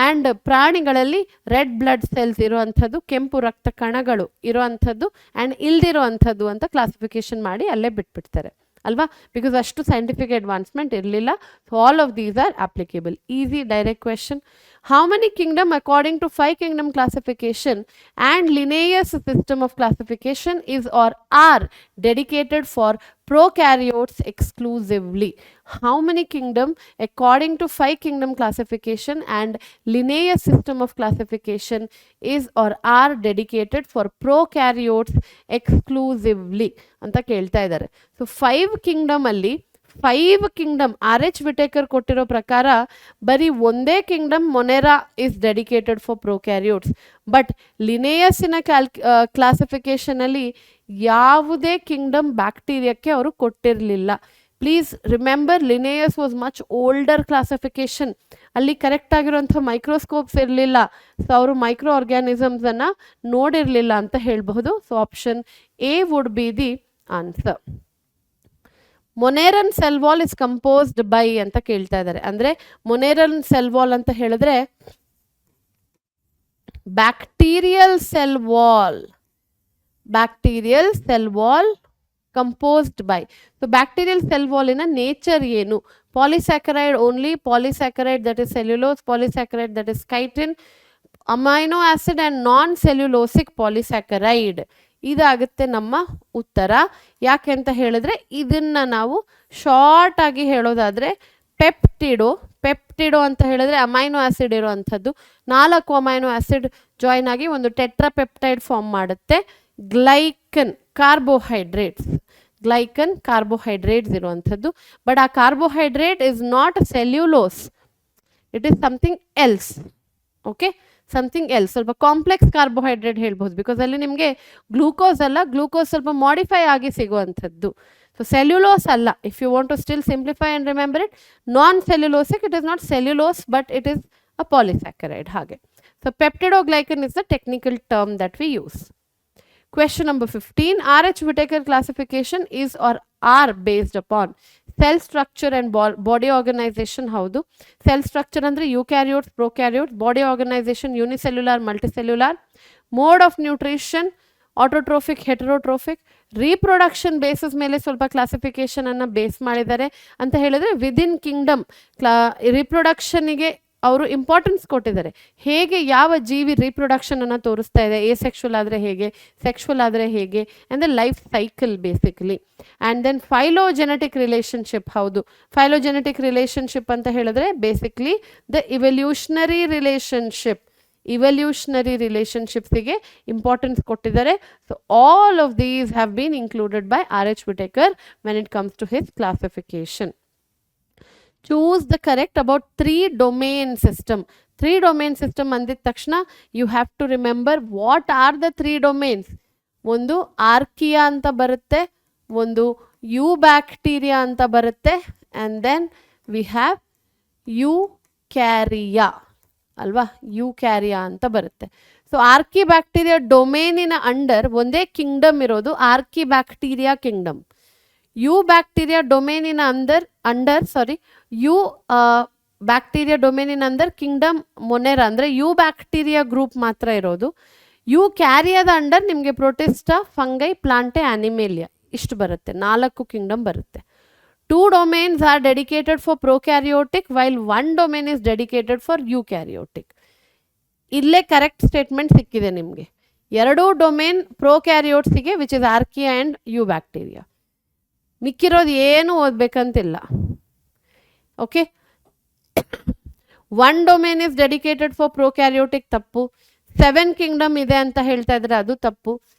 ಆ್ಯಂಡ್ ಪ್ರಾಣಿಗಳಲ್ಲಿ ರೆಡ್ ಬ್ಲಡ್ ಸೆಲ್ಸ್ ಇರುವಂಥದ್ದು, ಕೆಂಪು ರಕ್ತ ಕಣಗಳು ಇರುವಂಥದ್ದು ಆ್ಯಂಡ್ ಇಲ್ದಿರುವಂಥದ್ದು ಅಂತ ಕ್ಲಾಸಿಫಿಕೇಶನ್ ಮಾಡಿ ಅಲ್ಲೇ ಬಿಟ್ಬಿಡ್ತಾರೆ ಅಲ್ವಾ, ಬಿಕಾಸ್ ಅಷ್ಟು ಸೈಂಟಿಫಿಕ್ ಅಡ್ವಾನ್ಸ್ಮೆಂಟ್ ಇರಲಿಲ್ಲ. So all of these are applicable. Easy direct question. How many kingdom according to 5 kingdom classification and Linnaeus system of classification is or are dedicated for prokaryotes exclusively? How many kingdom according to 5 kingdom classification and Linnaeus system of classification is or are dedicated for prokaryotes exclusively ಅಂತ ಕೇಳ್ತಾ ಇದ್ದಾರೆ. So 5 Kingdom ಅಲ್ಲಿ 5 Kingdom R H Whittaker ಕೊಟ್ಟಿರೋ ಪ್ರಕಾರ ಬರೀ ಒಂದೇ kingdom Monera is dedicated for prokaryotes. But ಲಿನೇಯಸ್ಸಿನ classification ಅಲ್ಲಿ ಯಾವುದೇ ಕಿಂಗ್ಡಮ್ ಬ್ಯಾಕ್ಟೀರಿಯಾಕ್ಕೆ ಅವರು ಕೊಟ್ಟಿರಲಿಲ್ಲ. Please remember, Linnaeus was much older classification. ಅಲ್ಲಿ ಕರೆಕ್ಟ್ ಆಗಿರುವಂಥ ಮೈಕ್ರೋಸ್ಕೋಪ್ಸ್ ಇರಲಿಲ್ಲ. ಸೊ ಅವರು ಮೈಕ್ರೋ ಆರ್ಗ್ಯಾನಿಸಮ್ಸ್ ಅನ್ನ ನೋಡಿರಲಿಲ್ಲ ಅಂತ ಹೇಳಬಹುದು. So option A would be the answer. Moneran cell wall is composed by ಅಂತ ಕೇಳ್ತಾ ಇದ್ದಾರೆ. ಅಂದ್ರೆ ಮೊನೇರನ್ ಸೆಲ್ ವಾಲ್ ಅಂತ ಹೇಳಿದ್ರೆ bacterial cell wall, bacterial cell wall composed by. So bacterial cell ವಾಲಿನ ನೇಚರ್ ಏನು? Polysaccharide only, polysaccharide that is cellulose, polysaccharide that is chitin, amino acid and non cellulosic polysaccharide. ಇದಾಗುತ್ತೆ ನಮ್ಮ ಉತ್ತರ. ಯಾಕೆ ಅಂತ ಹೇಳಿದ್ರೆ ಇದನ್ನ ನಾವು ಶಾರ್ಟ್ ಆಗಿ ಹೇಳೋದಾದ್ರೆ ಪೆಪ್ಟಿಡೋ ಅಂತ ಹೇಳಿದ್ರೆ ಅಮೈನೋ ಆಸಿಡ್ ಇರುವಂಥದ್ದು. 4 ಅಮೈನೋ ಆಸಿಡ್ ಜಾಯಿನ್ ಆಗಿ ಒಂದು ಟೆಟ್ರಾಪೆಪ್ಟೈಡ್ ಫಾರ್ಮ್ ಮಾಡುತ್ತೆ. ಗ್ಲೈಕನ್ ಕಾರ್ಬೋಹೈಡ್ರೇಟ್ಸ್ ಇರುವಂಥದ್ದು. ಬಟ್ ಆ carbohydrate is not cellulose, it is something else. Okay, something else. ಸ್ವಲ್ಪ ಕಾಂಪ್ಲೆಕ್ಸ್ ಕಾರ್ಬೋಹೈಡ್ರೇಟ್ ಹೇಳ್ಬೋದು, ಬಿಕಾಸ್ ಅಲ್ಲಿ ನಿಮಗೆ ಗ್ಲೂಕೋಸ್ ಅಲ್ಲ, ಗ್ಲೂಕೋಸ್ ಸ್ವಲ್ಪ ಮಾಡಿಫೈ ಆಗಿ ಸಿಗುವಂಥದ್ದು. ಸೊ ಸೆಲ್ಯುಲೋಸ್ ಅಲ್ಲ. If you want to still simplify and remember it, non cellulosic, it is not cellulose but it is a polysaccharide. ಹಾಗೆ so peptidoglycan is the technical term that we use. Question number 15. R.H. Whittaker classification is or are based upon cell structure and body organization. ಹೌದು. Cell structure ಅಂದ್ರೆ eukaryotes, prokaryotes, body organization unicellular, multicellular, mode of nutrition autotrophic, heterotrophic, reproduction basis ಮೇಲೆ ಸ್ವಲ್ಪ classification ಅನ್ನ base ಮಾಡಿದ್ದಾರೆ ಅಂತ ಹೇಳಿದ್ರೆ within Kingdom ರಿಪ್ರೊಡಕ್ಷನ್ಗೆ ಅವರು importance ಕೊಟ್ಟಿದ್ದಾರೆ. ಹೇಗೆ ಯಾವ ಜೀವಿ ರೀಪ್ರೊಡಕ್ಷನ್ ಅನ್ನು ತೋರಿಸ್ತಾ ಇದೆ, ಎ ಸೆಕ್ಷುವಲ್ ಆದರೆ ಹೇಗೆ, ಸೆಕ್ಷುವಲ್ ಆದರೆ ಹೇಗೆ, ಅಂದರೆ life cycle basically. And then phylogenetic relationship. ಹೌದು, ಫೈಲೋಜೆನೆಟಿಕ್ ರಿಲೇಷನ್ಶಿಪ್ ಅಂತ ಹೇಳಿದ್ರೆ ಬೇಸಿಕ್ಲಿ ದ ಇವಲ್ಯೂಷನರಿ ರಿಲೇಷನ್ಶಿಪ್ಸಿಗೆ ಇಂಪಾರ್ಟೆನ್ಸ್ ಕೊಟ್ಟಿದ್ದಾರೆ. So all of these have been included by R.H. Whittaker when it comes to his classification. Choose the correct about 3-domain system. 3-domain system ಅಂದಿದ ತಕ್ಷಣ you have to remember what are the 3 domains. ಒಂದು archaea ಅಂತ ಬರುತ್ತೆ, ಒಂದು ಯುಬ್ಯಾಕ್ಟೀರಿಯಾ ಅಂತ ಬರುತ್ತೆ, and then we have ಯುಕ್ಯಾರಿಯಾ ಅಲ್ವಾ, eukarya ಅಂತ ಬರುತ್ತೆ. ಸೊ ಆರ್ಕಿ ಬ್ಯಾಕ್ಟೀರಿಯಾ ಡೊಮೇನಿನ ಅಂಡರ್ ಒಂದೇ ಕಿಂಗ್ಡಮ್ ಇರೋದು archaebacteria kingdom. Eubacteria ಡೊಮೇನಿನ ಯು ಬ್ಯಾಕ್ಟೀರಿಯಾ ಡೊಮೇನಿನ ಅಂದರ್ ಕಿಂಗ್ಡಮ್ ಮೊನೆರಾ ಅಂದರೆ ಯು ಬ್ಯಾಕ್ಟೀರಿಯಾ ಗ್ರೂಪ್ ಮಾತ್ರ ಇರೋದು. ಯು ಕ್ಯಾರಿಯಾದ ಅಂಡರ್ ನಿಮಗೆ ಪ್ರೊಟಿಸ್ಟಾ, ಫಂಗೈ, ಪ್ಲಾಂಟೆ, ಆನಿಮೇಲಿಯಾ ಇಷ್ಟು ಬರುತ್ತೆ, 4 ಕಿಂಗ್ಡಮ್ ಬರುತ್ತೆ. 2 domains are dedicated for prokaryotic while 1 domain is dedicated for eukaryotic. ಇಲ್ಲೇ ಕರೆಕ್ಟ್ ಸ್ಟೇಟ್ಮೆಂಟ್ ಸಿಕ್ಕಿದೆ ನಿಮಗೆ. 2 ಡೊಮೇನ್ ಪ್ರೋಕ್ಯಾರಿಯೋಟ್ಸಿಗೆ which is Archaea and eubacteria. ಮಿಕ್ಕಿರೋದು ಏನು ಓದಬೇಕಂತಿಲ್ಲ. Okay, 1 domain is dedicated for prokaryotic ತಪ್ಪು. 7 ಕಿಂಗ್ಡಮ್ ಇದೆ ಅಂತ ಹೇಳ್ತಾ ಇದ್ರೆ ಅದು ತಪ್ಪು.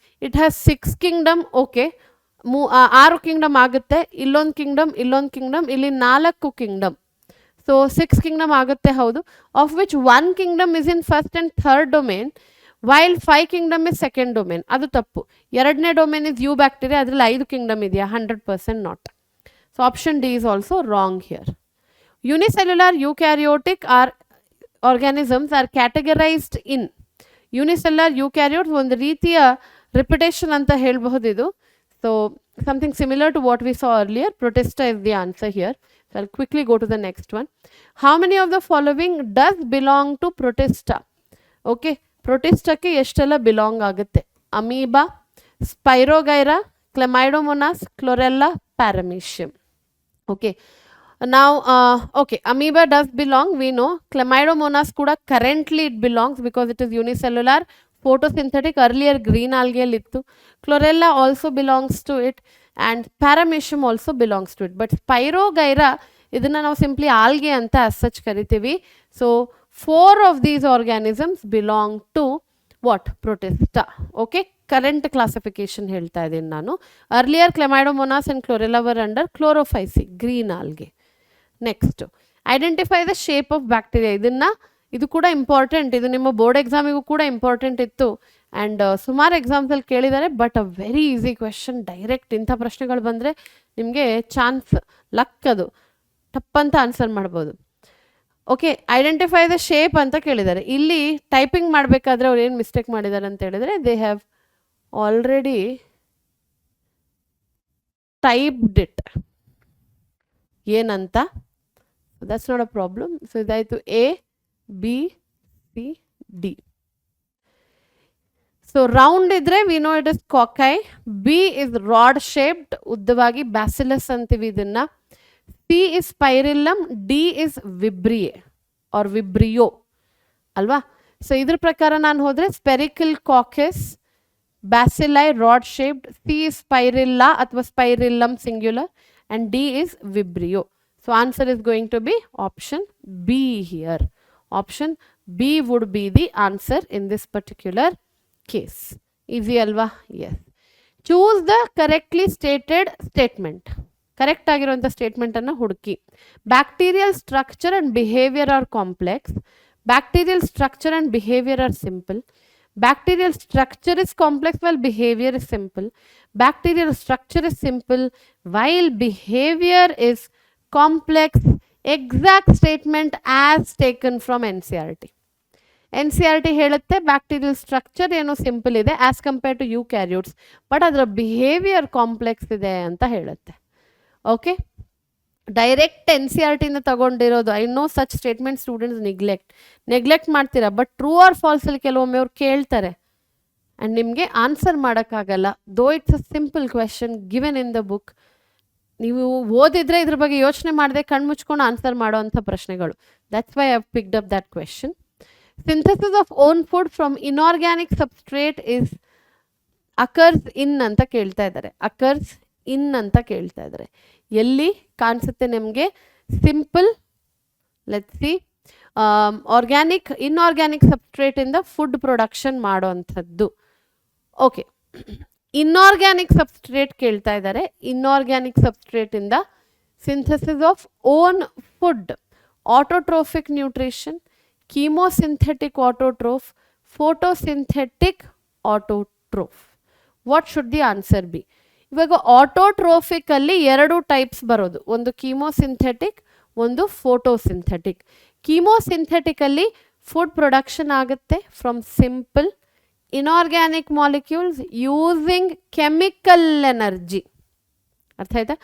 It has 6 kingdom. Okay, 6 kingdom ಆಗುತ್ತೆ. ಇಲ್ಲೊಂದು ಕಿಂಗ್ಡಮ್, ಇಲ್ಲಿ 4 ಕಿಂಗ್ಡಮ್. ಸೊ 6 ಕಿಂಗ್ಡಮ್ ಆಗುತ್ತೆ, ಹೌದು. Of which 1 Kingdom is in first and third domain while 5 Kingdom is second domain. ಅದು ತಪ್ಪು. 2ನೇ ಡೊಮೇನ್ ಇಸ್ ಯು ಬ್ಯಾಕ್ಟೀರಿಯಾ, ಅದರಲ್ಲಿ 5 ಕಿಂಗ್ಡಮ್ ಇದೆಯಾ? 100% not. So option D is also wrong here. Unicellular eukaryotic organisms are categorized in. Unicellular eukaryotes ಒಂದು ರೀತಿಯ repetition ಅಂತ ಹೇಳಬಹುದು ಇದು. So something similar to what we saw earlier. Protista is the answer here. So I'll quickly go to the next one. How many of the following does belong to Protista? Okay, Protista ke ಎಷ್ಟೆಲ್ಲ belong ಆಗುತ್ತೆ? Amoeba, Spirogyra, Chlamydomonas, Chlorella, Paramecium. Okay, Now, okay, amoeba does belong, we know. Chlamydomonas kuda currently it belongs because it is unicellular. Photosynthetic, earlier green algae littu. Chlorella also belongs to it, and Paramecium also belongs to it. But Spirogyra, ಇದನ್ನ ನಾವು simply algae ಅಂತ as such ಕರಿತೀವಿ. So, 4 of these organisms belong to what? Protista. Okay, current classification ಹೇಳ್ತಾ ಇದ್ದೀನಿ ನಾನು. Earlier Chlamydomonas and Chlorella were under Chlorophyceae, green algae. Next identify the shape of bacteria. ಇದು ಕೂಡ important, ಇದು ನಿಮ್ಮ board ಎಕ್ಸಾಮಿಗೂ ಕೂಡ ಇಂಪಾರ್ಟೆಂಟ್ ಇತ್ತು ಆ್ಯಂಡ್ ಸುಮಾರು ಎಕ್ಸಾಮ್ಸಲ್ಲಿ ಕೇಳಿದ್ದಾರೆ. But a very easy question, direct ಇಂಥ ಪ್ರಶ್ನೆಗಳು ಬಂದರೆ ನಿಮಗೆ ಚಾನ್ಸ್ ಲಕ್, ಅದು ಟಪ್ಪಂತ ಆನ್ಸರ್ ಮಾಡ್ಬೋದು. ಓಕೆ, ಐಡೆಂಟಿಫೈ ದ ಶೇಪ್ ಅಂತ ಕೇಳಿದ್ದಾರೆ. ಇಲ್ಲಿ ಟೈಪಿಂಗ್ ಮಾಡಬೇಕಾದ್ರೆ ಅವ್ರು ಏನು ಮಿಸ್ಟೇಕ್ ಮಾಡಿದ್ದಾರೆ ಅಂತ ಹೇಳಿದರೆ, they have already typed it ಏನಂತ. that's not a problem. So ಇದಾಯಿತು A, B, C, D. So round ಇದ್ರೆ we know it is cocci. B is rod shaped, ಉದ್ದವಾಗಿ ಬ್ಯಾಸಿಲಸ್ ಅಂತೀವಿ ಇದನ್ನ. C is spirillum, D is vibrio or vibrio ಅಲ್ವಾ. So ಇದ್ರ ಪ್ರಕಾರ ನಾನು ಹೋದ್ರೆ spherical coccus, bacilli rod shaped, C is spirilla ಅಥವಾ spirillum singular, and D is vibrio. So answer is going to be option B here. Option B would be the answer in this particular case. Easy alva? Yes. Choose the correctly stated statement. Correct ಆಗಿರುವಂಥ statement ಅನ್ನು ಹುಡುಕಿ. Bacterial structure and behavior are complex. Bacterial structure and behavior are simple. Bacterial structure is complex while behavior is simple. Bacterial structure is simple while behavior is complex. Exact statement as taken from NCERT. NCERT ಹೇಳುತ್ತೆ bacterial structure ಏನೋ simple ಇದೆ as compare to ಯೂಕ್ಯಾರಿಯೋಟ್ಸ್, but ಅದರ behaviour complex ಇದೆ ಅಂತ ಹೇಳುತ್ತೆ. Okay, direct NCERT ತಗೊಂಡಿರೋದು. I know such statement students neglect ಮಾಡ್ತೀರಾ, but true or false ಅಲ್ಲಿ ಕೆಲವೊಮ್ಮೆ ಅವ್ರು ಕೇಳ್ತಾರೆ ಆ್ಯಂಡ್ ನಿಮಗೆ ಆನ್ಸರ್ ಮಾಡೋಕ್ಕಾಗಲ್ಲ. ದೋ it's a simple question given in the book. ನೀವು ಓದಿದ್ರೆ ಇದ್ರ ಬಗ್ಗೆ ಯೋಚನೆ ಮಾಡದೆ ಕಣ್ಮುಚ್ಕೊಂಡು ಆನ್ಸರ್ ಮಾಡೋ ಅಂಥ ಪ್ರಶ್ನೆಗಳು. That's why I have picked up that question. Synthesis of own food from inorganic substrate is occurs ಇನ್ ಅಂತ ಕೇಳ್ತಾ ಇದ್ದಾರೆ. ಅಕರ್ಸ್ ಇನ್ ಅಂತ ಕೇಳ್ತಾ ಇದ್ದಾರೆ. ಎಲ್ಲಿ ಕಾಣಿಸುತ್ತೆ ನಿಮಗೆ? Simple, let's see, organic inorganic substrate ಇಂದ ಫುಡ್ ಪ್ರೊಡಕ್ಷನ್ ಮಾಡೋ ಅಂಥದ್ದು. ಓಕೆ, ಇನ್ಆರ್ಗ್ಯಾನಿಕ್ ಸಬ್ಸ್ಟ್ರೇಟ್ ಕೇಳ್ತಾ ಇದ್ದಾರೆ. ಇನ್ಆರ್ಗ್ಯಾನಿಕ್ ಸಬ್ಸ್ಟ್ರೇಟ್ ಇಂದ synthesis of own food, autotrophic nutrition, chemosynthetic autotroph, photosynthetic autotroph. What should the answer B? ಇವಾಗ ಆಟೋಟ್ರೋಫಿಕ್ ಅಲ್ಲಿ 2 ಟೈಪ್ಸ್ ಬರೋದು, ಒಂದು ಕೀಮೋಸಿಂಥೆಟಿಕ್, ಒಂದು ಫೋಟೋಸಿಂಥೆಟಿಕ್. ಕೀಮೋಸಿಂಥೆಟಿಕ್ ಅಲ್ಲಿ ಫುಡ್ ಪ್ರೊಡಕ್ಷನ್ ಆಗುತ್ತೆ from simple inorganic molecules using chemical energy. ಅರ್ಥ ಆಯ್ತಾ?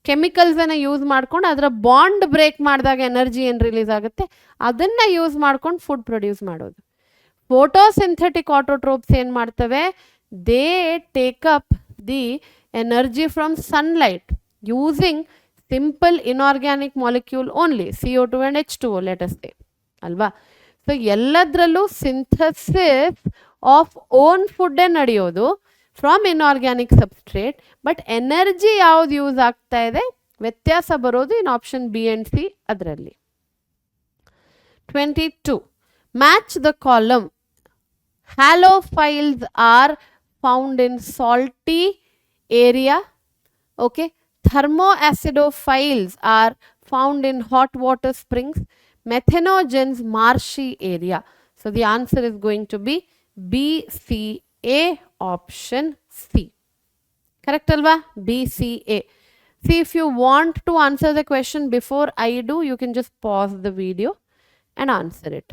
ಕೆಮಿಕಲ್ಸನ್ನು ಯೂಸ್ ಮಾಡ್ಕೊಂಡು ಅದರ ಬಾಂಡ್ ಬ್ರೇಕ್ ಮಾಡಿದಾಗ ಎನರ್ಜಿ ಏನು ರಿಲೀಸ್ ಆಗುತ್ತೆ ಅದನ್ನು ಯೂಸ್ ಮಾಡ್ಕೊಂಡು ಫುಡ್ ಪ್ರೊಡ್ಯೂಸ್ ಮಾಡೋದು. ಫೋಟೋಸಿಂಥೆಟಿಕ್ ಆಟೋಟ್ರೋಪ್ಸ್ ಏನು ಮಾಡ್ತವೆ? They take up the energy from sunlight using simple inorganic molecule only, CO2 and H2O, let us say alva. So ಎಲ್ಲದರಲ್ಲೂ ಸಿಂಥಸಿಸ್ ಆಫ್ ಓನ್ ಫುಡ್ಡೇ ನಡೆಯೋದು from inorganic substrate, but energy ಯಾವ್ದು use ಆಗ್ತಾ ಇದೆ ವ್ಯತ್ಯಾಸ ಬರೋದು in option B and C ಅದರಲ್ಲಿ. 22. Match the column. Halophiles are found in salty area. Okay, thermoacidophiles are found in hot water springs. Methanogens marshy area. So the answer is going to be B, C, A, option C. Correct alva? B, C, A. See, if you want to answer the question before I do, you can just pause the video and answer it.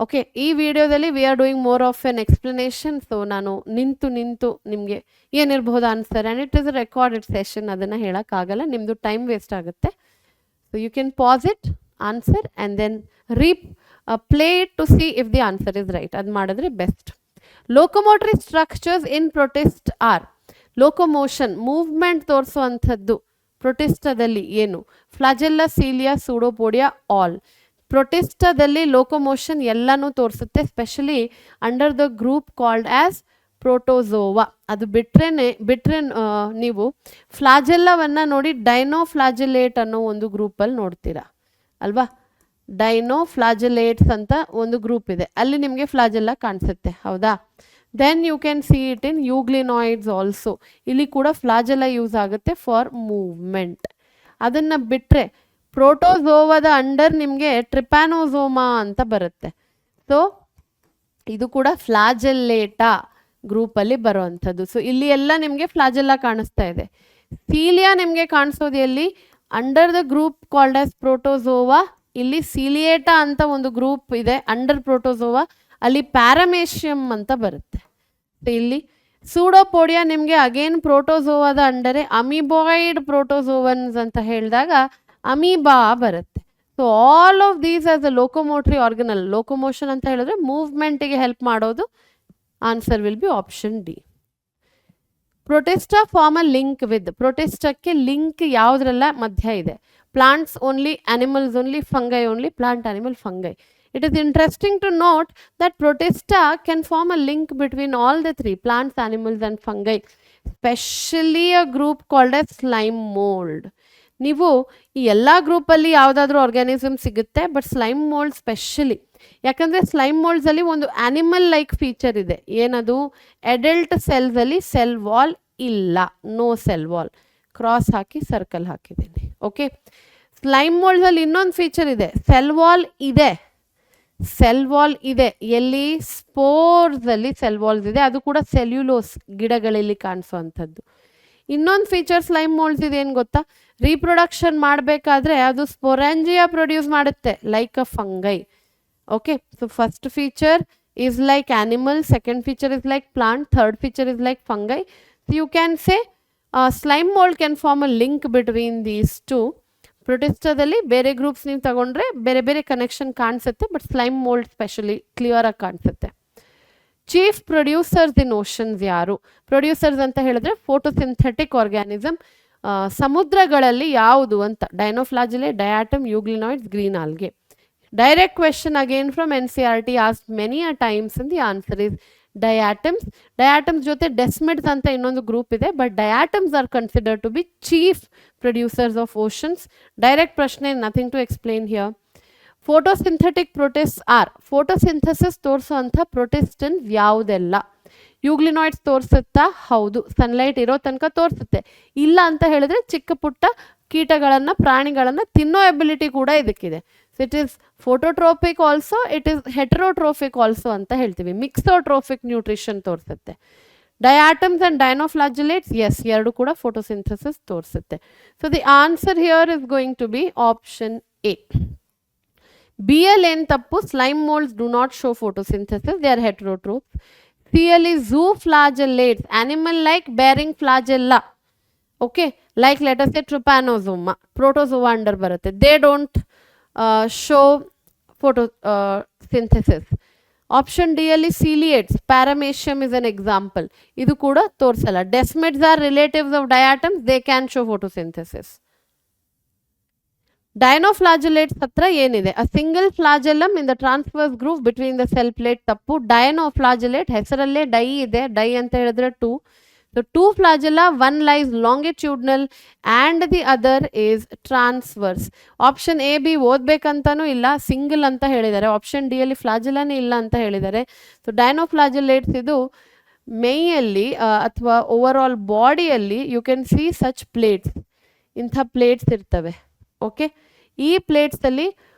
Okay, ಈ ವಿಡಿಯೋದಲ್ಲಿ we are doing more of an explanation. So ನಾನು ನಿಂತು ನಿಮಗೆ ಏನಿರ್ಬೋದು answer, and it is a recorded session, ಅದನ್ನು ಹೇಳೋಕ್ಕಾಗಲ್ಲ, ನಿಮ್ಮದು time waste ಆಗುತ್ತೆ. So you can pause it, answer, and then play it to see if the answer is right. ಅದು ಮಾಡಿದ್ರೆ best. Locomotory structures in protist are. Locomotion, movement ತೋರಿಸುವಂಥದ್ದು ಪ್ರೊಟಿಸ್ಟಾದಲ್ಲಿ ಏನು? Flagella, cilia, pseudopodia, all. ಪ್ರೊಟಿಸ್ಟಾದಲ್ಲಿ locomotion ಎಲ್ಲನೂ ತೋರಿಸುತ್ತೆ, specially under the group called as protozoa. ಅದು ಬಿಟ್ರೆ ನೀವು ಫ್ಲಾಜೆಲ್ಲವನ್ನು ನೋಡಿ ಡೈನೋಫ್ಲಾಜೆಲೇಟ್ ಅನ್ನೋ ಒಂದು ಗ್ರೂಪಲ್ಲಿ ನೋಡ್ತೀರಾ ಅಲ್ವಾ? ಡೈನೋಫ್ಲಾಜೆಲೇಟ್ಸ್ ಅಂತ ಒಂದು ಗ್ರೂಪ್ ಇದೆ, ಅಲ್ಲಿ ನಿಮಗೆ ಫ್ಲಾಜೆಲ್ಲ ಕಾಣಿಸುತ್ತೆ, ಹೌದಾ? Then you can see it in euglenoids also. ಇಲ್ಲಿ ಕೂಡ ಫ್ಲಾಜೆಲ್ಲ ಯೂಸ್ ಆಗುತ್ತೆ ಫಾರ್ ಮೂವ್ಮೆಂಟ್. ಅದನ್ನು ಬಿಟ್ಟರೆ ಪ್ರೋಟೋಝೋವಾದ ಅಂಡರ್ ನಿಮಗೆ ಟ್ರಿಪ್ಯಾನೋಝೋಮಾ ಅಂತ ಬರುತ್ತೆ. ಸೊ ಇದು ಕೂಡ ಫ್ಲಾಜೆಲ್ಲೇಟಾ ಗ್ರೂಪಲ್ಲಿ ಬರುವಂಥದ್ದು. ಸೊ ಇಲ್ಲಿ ಎಲ್ಲ ನಿಮಗೆ ಫ್ಲಾಜೆಲ್ಲ ಕಾಣಿಸ್ತಾ ಇದೆ. ಸೀಲಿಯಾ ನಿಮಗೆ ಕಾಣಿಸೋದು ಎಲ್ಲಿ? Under the group called as protozoa. ಇಲ್ಲಿ ಸೀಲಿಯೇಟಾ ಅಂತ ಒಂದು ಗ್ರೂಪ್ ಇದೆ ಅಂಡರ್ ಪ್ರೋಟೋಝೋವಾ, ಅಲ್ಲಿ ಪ್ಯಾರಾಮೇಷಿಯಂ ಅಂತ ಬರುತ್ತೆ. ಇಲ್ಲಿ ಸೂಡೋಪೋಡಿಯಾ ನಿಮಗೆ ಅಗೇನ್ ಪ್ರೋಟೋಝೋವಾದ ಅಂಡರೆ ಅಮೀಬಾಯ್ಡ್ ಪ್ರೋಟೋಝೋವನ್ಸ್ ಅಂತ ಹೇಳಿದಾಗ ಅಮೀಬಾ ಬರುತ್ತೆ. So all of these has a locomotory organelle. Locomotion ಅಂತ ಹೇಳಿದ್ರೆ ಮೂವ್ಮೆಂಟಿಗೆ ಹೆಲ್ಪ್ ಮಾಡೋದು. Answer will be option D. Protista form a link with. ಪ್ರೊಟಿಸ್ಟಾಕ್ಕೆ ಲಿಂಕ್ ಯಾವುದ್ರೆಲ್ಲ ಮಧ್ಯ ಇದೆ? Plants only, animals only, fungi only, plant, animal, fungi. It is interesting to note that protista can form a link between all the three, plants, animals and fungi, especially a group called as slime mold. ನೀವು ಈ ಎಲ್ಲ ಗ್ರೂಪಲ್ಲಿ ಯಾವುದಾದ್ರೂ organism ಸಿಗುತ್ತೆ, but slime mould specially. ಯಾಕಂದರೆ slime ಮೋಲ್ಡ್ಸಲ್ಲಿ ಒಂದು animal like feature ಇದೆ. ಏನದು? ಅಡಲ್ಟ್ ಸೆಲ್ಸಲ್ಲಿ ಸೆಲ್ ವಾಲ್ ಇಲ್ಲ, ನೋ ಸೆಲ್ ವಾಲ್. ಕ್ರಾಸ್ ಹಾಕಿ ಸರ್ಕಲ್ ಹಾಕಿದ್ದೀನಿ. ಓಕೆ, ಸ್ಲೈಮ್ ಮೋಲ್ಡ್ಸಲ್ಲಿ ಇನ್ನೊಂದು ಫೀಚರ್ ಇದೆ, ಸೆಲ್ ವಾಲ್ ಇದೆ. ಸೆಲ್ ವಾಲ್ ಇದೆ ಎಲ್ಲಿ? ಸ್ಪೋರ್ಸಲ್ಲಿ ಸೆಲ್ ವಾಲ್ಸ್ ಇದೆ, ಅದು ಕೂಡ ಸೆಲ್ಯುಲೋಸ್ ಗಿಡಗಳಲ್ಲಿ ಕಾಣಿಸೋವಂಥದ್ದು. ಇನ್ನೊಂದು ಫೀಚರ್ ಸ್ಲೈಮ್ ಮೋಲ್ಡ್ಸ್ ಇದೆ, ಏನು ಗೊತ್ತಾ? ರೀಪ್ರೊಡಕ್ಷನ್ ಮಾಡಬೇಕಾದ್ರೆ ಅದು ಸ್ಪೊರಾಂಜಿಯಾ ಪ್ರೊಡ್ಯೂಸ್ ಮಾಡುತ್ತೆ like a fungi. Okay, so first feature is like animal, second feature is like plant, third feature is like fungi. So you can say slime mould can form a link between these two. ಪ್ರೊಟಿಸ್ಟಾದಲ್ಲಿ ಬೇರೆ groups ನೀವು ತಗೊಂಡ್ರೆ ಬೇರೆ ಬೇರೆ connection ಕಾಣಿಸುತ್ತೆ, but slime mould specially clear ಆಗಿ ಕಾಣಿಸುತ್ತೆ. Chief producers in oceans ಯಾರು? ಪ್ರೊಡ್ಯೂಸರ್ಸ್ ಅಂತ ಹೇಳಿದ್ರೆ ಫೋಟೋಸಿಂಥೆಟಿಕ್ ಆರ್ಗ್ಯಾನಿಸಮ್. ಸಮುದ್ರಗಳಲ್ಲಿ ಯಾವುದು ಅಂತ? ಡೈನೋಫ್ಲಾಜೆಲೆ, diatom, euglenoids, green algae. Direct question again from NCERT asked many a times and the answer is diatoms. Diatoms ಜೊತೆ ಡೆಸ್ಮಿಡ್ಸ್ ಅಂತ ಇನ್ನೊಂದು ಗ್ರೂಪ್ ಇದೆ, but diatoms are considered to be chief producers of oceans. Direct ಪ್ರಶ್ನೆ, nothing to explain here. Photosynthetic protist are. Photosynthesis ತೋರಿಸುವಂಥ protistans ಯಾವುದೆಲ್ಲ? Euglenoids ತೋರಿಸುತ್ತಾ? ಹೌದು, sunlight ಇರೋ ತನಕ ತೋರಿಸುತ್ತೆ. ಇಲ್ಲ ಅಂತ ಹೇಳಿದ್ರೆ ಚಿಕ್ಕ ಪುಟ್ಟ ಕೀಟಗಳನ್ನು, ಪ್ರಾಣಿಗಳನ್ನು ತಿನ್ನೋ ಎಬಿಲಿಟಿ ಕೂಡ ಇದಕ್ಕಿದೆ. So it is phototropic also, it is heterotrophic also ಅಂತ ಹೇಳ್ತೀವಿ. ಮಿಕ್ಸೋಟ್ರೋಫಿಕ್ ನ್ಯೂಟ್ರಿಷನ್ ತೋರಿಸುತ್ತೆ. ಡಯಾಟಮ್ಸ್ ಆ್ಯಂಡ್ ಡೈನೋಫ್ಲಾಜೆಲೇಟ್ಸ್, ಎಸ್, ಎರಡು ಕೂಡ ಫೋಟೋಸಿಂಥಸಿಸ್ ತೋರಿಸುತ್ತೆ. So the answer here is going to be option A. BL ಏನು ತಪ್ಪು? Slime moulds do not show photosynthesis, they are heterotrophs. CL is zooflagellates, animal like bearing flagella. Okay, like let us say trypanosoma, protozoa under ಬರುತ್ತೆ. They don't show photosynthesis. Option D ಅಲ್ಲಿ ciliates, paramecium is an example. ಇದು ಕೂಡ ತೋರಿಸಲ್ಲ. Desmids are relatives of diatoms, they can show photosynthesis. Dinoflagellates ಹತ್ರ ಏನಿದೆ? A single flagellum in the transverse groove between the cell plate. ತಪ್ಪು. Dinoflagellate ಹೆಸರಲ್ಲೇ di ಇದೆ, di ಅಂತ ಹೇಳಿದ್ರೆ two. So two flagella, one lies longitudinal and the other is transverse. Option A B ಓದಬೇಕಂತನೂ ಇಲ್ಲ, single ಅಂತ ಹೇಳಿದ್ದಾರೆ. ಆಪ್ಷನ್ ಡಿ ಅಲ್ಲಿ ಫ್ಲಾಜೆಲ್ಲಾನೇ ಇಲ್ಲ ಅಂತ ಹೇಳಿದ್ದಾರೆ. ಸೊ ಡೈನೋಫ್ಲಾಜೆಲೇಟ್ಸ್ ಇದು ಮೈಯಲ್ಲಿ ಅಥವಾ ಓವರ್ ಆಲ್ ಬಾಡಿಯಲ್ಲಿ you can see such plates. ಇಂಥ ಪ್ಲೇಟ್ಸ್ ಇರ್ತವೆ. ಓಕೆ, ಈ ಪ್ಲೇಟ್ಸಲ್ಲಿ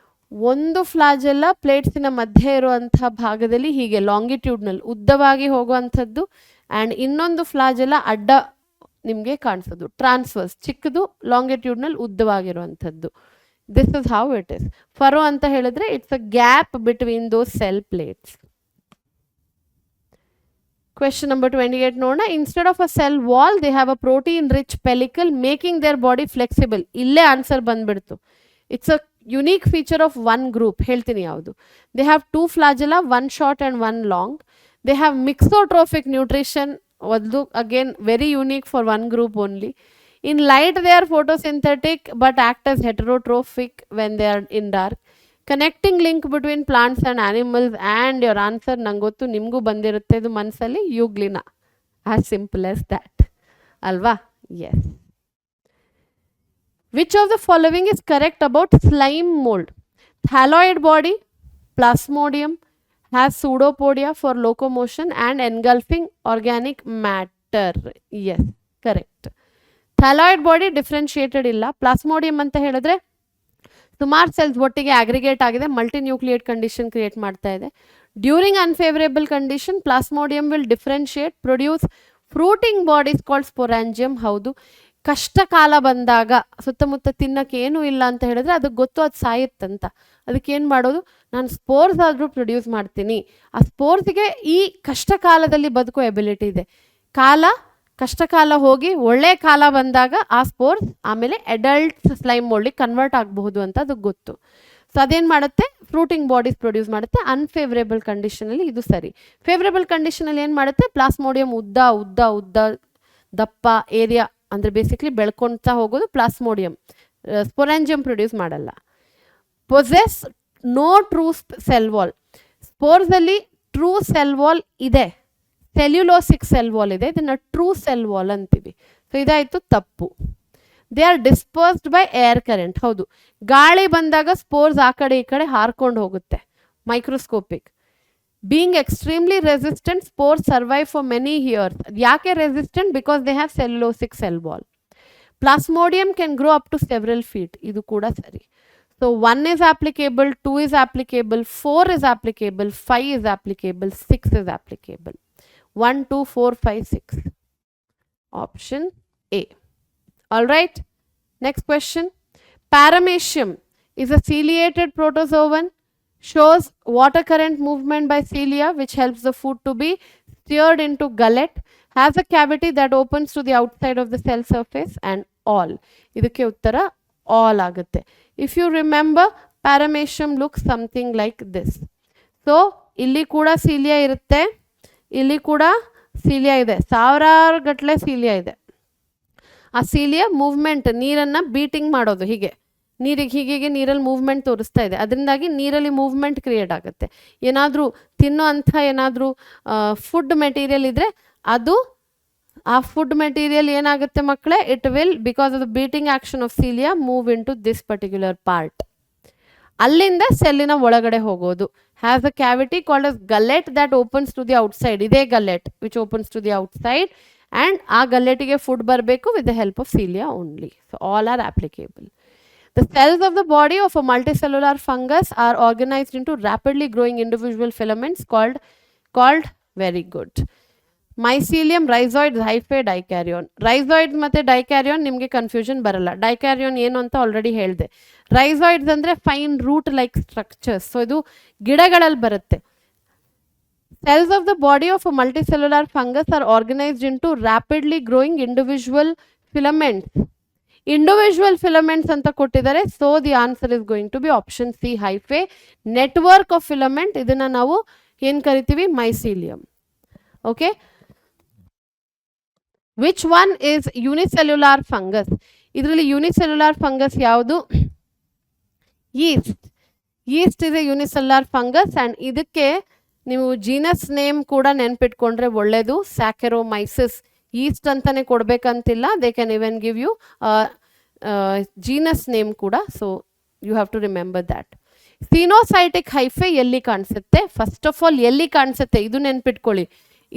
ಒಂದು ಫ್ಲಾಜೆಲ್ಲ ಪ್ಲೇಟ್ಸಿನ ಮಧ್ಯೆ ಇರುವಂಥ ಭಾಗದಲ್ಲಿ ಹೀಗೆ ಲಾಂಗಿಟ್ಯೂಡ್ನಲ್ ಉದ್ದವಾಗಿ ಹೋಗುವಂಥದ್ದು, ಆ್ಯಂಡ್ ಇನ್ನೊಂದು ಫ್ಲಾಜೆಲ್ಲ ಅಡ್ಡ ನಿಮಗೆ ಕಾಣಿಸೋದು, ಟ್ರಾನ್ಸ್ವರ್ಸ್, ಚಿಕ್ಕದು, ಲಾಂಗಿಟ್ಯೂಡ್ನಲ್ ಉದ್ದವಾಗಿರುವಂಥದ್ದು. This is how it is. Furrow ಅಂತ ಹೇಳಿದ್ರೆ it's a gap between those cell plates. Question number 28 ನೋಡೋಣ. Instead of a cell wall they have a protein rich pellicle making their body flexible. ಇಲ್ಲೇ answer ಬಂದ್ಬಿಡ್ತು. It's a unique feature of one group. ಹೇಳ್ತೀನಿ ಯಾವುದು. They have two flagella, one short and one long. They have mixotrophic nutrition, ಒಂದು again very unique for one group only. In light, they are photosynthetic but act as heterotrophic when they are in dark. Connecting link between plants and animals and your answer ನಂಗೊತ್ತು ನಿಮಗೂ ಬಂದಿರುತ್ತೆ ಇದು ಮನಸ್ಸಲ್ಲಿ ಯೂಗ್ಲಿನ. As simple as that. ಅಲ್ವಾ? Yes. Which of the following is correct about slime mold? Thalloid body, plasmodium, has pseudopodia for locomotion and engulfing organic matter. Yes, correct. Thalloid body differentiated ಇಲ್ಲ. Plasmodium ಅಂತ ಹೇಳಿದ್ರೆ ಸುಮಾರು cells ಒಟ್ಟಿಗೆ aggregate ಆಗಿದೆ, multi nucleate condition create ಮಾಡ್ತಾ ಇದೆ. During unfavourable condition plasmodium will differentiate produce fruiting bodies called sporangium. ಹೌದು, ಕಷ್ಟ ಕಾಲ ಬಂದಾಗ ಸುತ್ತಮುತ್ತ ತಿನ್ನಕ್ಕೆ ಏನೂ ಇಲ್ಲ ಅಂತ ಹೇಳಿದ್ರೆ ಅದಕ್ಕೆ ಗೊತ್ತು ಅದು ಸಾಯುತ್ತಂತ. ಅದಕ್ಕೆ ಏನು ಮಾಡೋದು, ನಾನು ಸ್ಪೋರ್ಸ್ ಆದರೂ ಪ್ರೊಡ್ಯೂಸ್ ಮಾಡ್ತೀನಿ. ಆ ಸ್ಪೋರ್ಸ್ಗೆ ಈ ಕಷ್ಟ ಕಾಲದಲ್ಲಿ ಬದುಕೋ ಎಬಿಲಿಟಿ ಇದೆ. ಕಷ್ಟ ಕಾಲ ಹೋಗಿ ಒಳ್ಳೆ ಕಾಲ ಬಂದಾಗ ಆ ಸ್ಪೋರ್ಸ್ ಆಮೇಲೆ ಅಡಲ್ಟ್ ಸ್ಲೈಮ್ ಮೋಲ್ಡಿಗೆ ಕನ್ವರ್ಟ್ ಆಗಬಹುದು ಅಂತ ಅದಕ್ಕೆ ಗೊತ್ತು. ಸೊ ಅದೇನು ಮಾಡುತ್ತೆ, ಫ್ರೂಟಿಂಗ್ ಬಾಡೀಸ್ ಪ್ರೊಡ್ಯೂಸ್ ಮಾಡುತ್ತೆ. ಅನ್ಫೇವರೇಬಲ್ ಕಂಡೀಷನಲ್ಲಿ ಇದು ಸರಿ. ಫೇವರೇಬಲ್ ಕಂಡೀಷನಲ್ಲಿ ಏನು ಮಾಡುತ್ತೆ, ಪ್ಲಾಸ್ಮೋಡಿಯಂ ಉದ್ದ ಉದ್ದ ಉದ್ದ ದಪ್ಪ ಏರಿಯಾ ಅಂದರೆ ಬೇಸಿಕ್ಲಿ ಬೆಳ್ಕೊಳ್ತಾ ಹೋಗೋದು ಪ್ಲಾಸ್ಮೋಡಿಯಂ. ಸ್ಪೊರಾಂಜಿಯಂ ಪ್ರೊಡ್ಯೂಸ್ ಮಾಡಲ್ಲ. Possess no true cell wall. ಸ್ಪೋರ್ಸಲ್ಲಿ ಟ್ರೂ ಸೆಲ್ ವಾಲ್ ಇದೆ, ಸೆಲ್ಯುಲೋಸಿಕ್ ಸೆಲ್ ವಾಲ್ ಇದೆ, ಇದನ್ನು ಟ್ರೂ ಸೆಲ್ ವಾಲ್ ಅಂತೀವಿ. ಸೊ ಇದಾಯಿತು ತಪ್ಪು. They are dispersed by air current. ಹೌದು, ಗಾಳಿ ಬಂದಾಗ ಸ್ಪೋರ್ಸ್ ಆ ಕಡೆ ಈ ಕಡೆ ಹಾರ್ಕೊಂಡು ಹೋಗುತ್ತೆ. Microscopic. Being extremely resistant, spores survive for many years. ಯಾಕೆ resistant? Because they have cellulosic cell wall. Plasmodium can grow up to several feet. ಇದು ಕೂಡ ಸರಿ. So 1 is applicable, 2 is applicable, 4 is applicable, 5 is applicable, 6 is applicable. 1, 2, 4, 5, 6. Option A. All right. Next question. Paramecium is a ciliated protozoan, shows water current movement by cilia which helps the food to be steered into gullet, has a cavity that opens to the outside of the cell surface and all. Idukke uttara all ಆಗುತ್ತೆ. If you remember, paramecium looks something like this. So ಇಲ್ಲಿ ಕೂಡ cilia ಇರುತ್ತೆ, ಇಲ್ಲಿ ಕೂಡ cilia ಇದೆ, ಸಾವಿರಾರು ಗಟ್ಟಲೆ cilia ಇದೆ. ಆ ಸೀಲಿಯಾ ಮೂವ್ಮೆಂಟ್, ನೀರನ್ನು ಬೀಟಿಂಗ್ ಮಾಡೋದು, ಹೀಗೆ ನೀರಿಗೆ ಹೀಗೆ ನೀರಲ್ಲಿ ಮೂವ್ಮೆಂಟ್ ತೋರಿಸ್ತಾ ಇದೆ. ಅದರಿಂದಾಗಿ ನೀರಲ್ಲಿ ಮೂವ್ಮೆಂಟ್ ಕ್ರಿಯೇಟ್ ಆಗುತ್ತೆ. ಏನಾದರೂ ತಿನ್ನೋ ಅಂಥ ಏನಾದರೂ ಫುಡ್ ಮೆಟೀರಿಯಲ್ ಇದ್ದರೆ ಅದು ಆ ಫುಡ್ ಮೆಟೀರಿಯಲ್ ಏನಾಗುತ್ತೆ ಮಕ್ಕಳೇ, it will because of the beating action of cilia move in to this particular part. ಅಲ್ಲಿಂದ ಸೆಲ್ಲಿನ ಒಳಗಡೆ ಹೋಗೋದು. Has a cavity called as gullet that opens to the outside. ಇದೇ gullet which opens to the outside and ಆ ಗಲ್ಲೆಟಿಗೆ food ಬರಬೇಕು with the help of cilia only. So all are applicable. The cells of the body of a multicellular fungus are organized into rapidly growing individual filaments called very good. Mycelium, rhizoids, hyphae, dikaryon. Rhizoids ಮತ್ತೆ dikaryon ನಿಮಗೆ confusion ಬರಲ್ಲ. dikaryon ಏನು ಅಂತ already ಹೇಳಿದೆ. rhizoids ಅಂದರೆ fine root like structures. So ಇದು ಗಿಡಗಳಲ್ಲಿ ಬರುತ್ತೆ. Cells of the body of a multicellular fungus are organized into rapidly growing individual filaments. Individual filaments ಅಂತ ಕೊಟ್ಟಿದ್ದಾರೆ. So the answer is going to be option C, hyphae. Network of filament, ಇದನ್ನ ನಾವು ಏನು ಕರಿತೀವಿ, mycelium. Okay. Which one is unicellular fungus? ಇದರಲ್ಲಿ unicellular fungus ಯಾವುದು? Yeast. Yeast is a unicellular fungus and ಇದಕ್ಕೆ ನೀವು ಜೀನಸ್ ನೇಮ್ ಕೂಡ ನೆನ್ಪಿಟ್ಕೊಂಡ್ರೆ ಒಳ್ಳೆಯದು. ಸ್ಯಾಕೆರೋಮೈಸಿಸ್. ಈಸ್ಟ್ ಅಂತಾನೆ ಕೊಡಬೇಕಂತಿಲ್ಲ, they can even give you genus name ಕೂಡ. So you have to remember that. Coenocytic hyphae ಎಲ್ಲಿ ಕಾಣಿಸುತ್ತೆ? ಫಸ್ಟ್ ಆಫ್ ಆಲ್ ಎಲ್ಲಿ ಕಾಣಿಸುತ್ತೆ ಇದು ನೆನ್ಪಿಟ್ಕೊಳ್ಳಿ.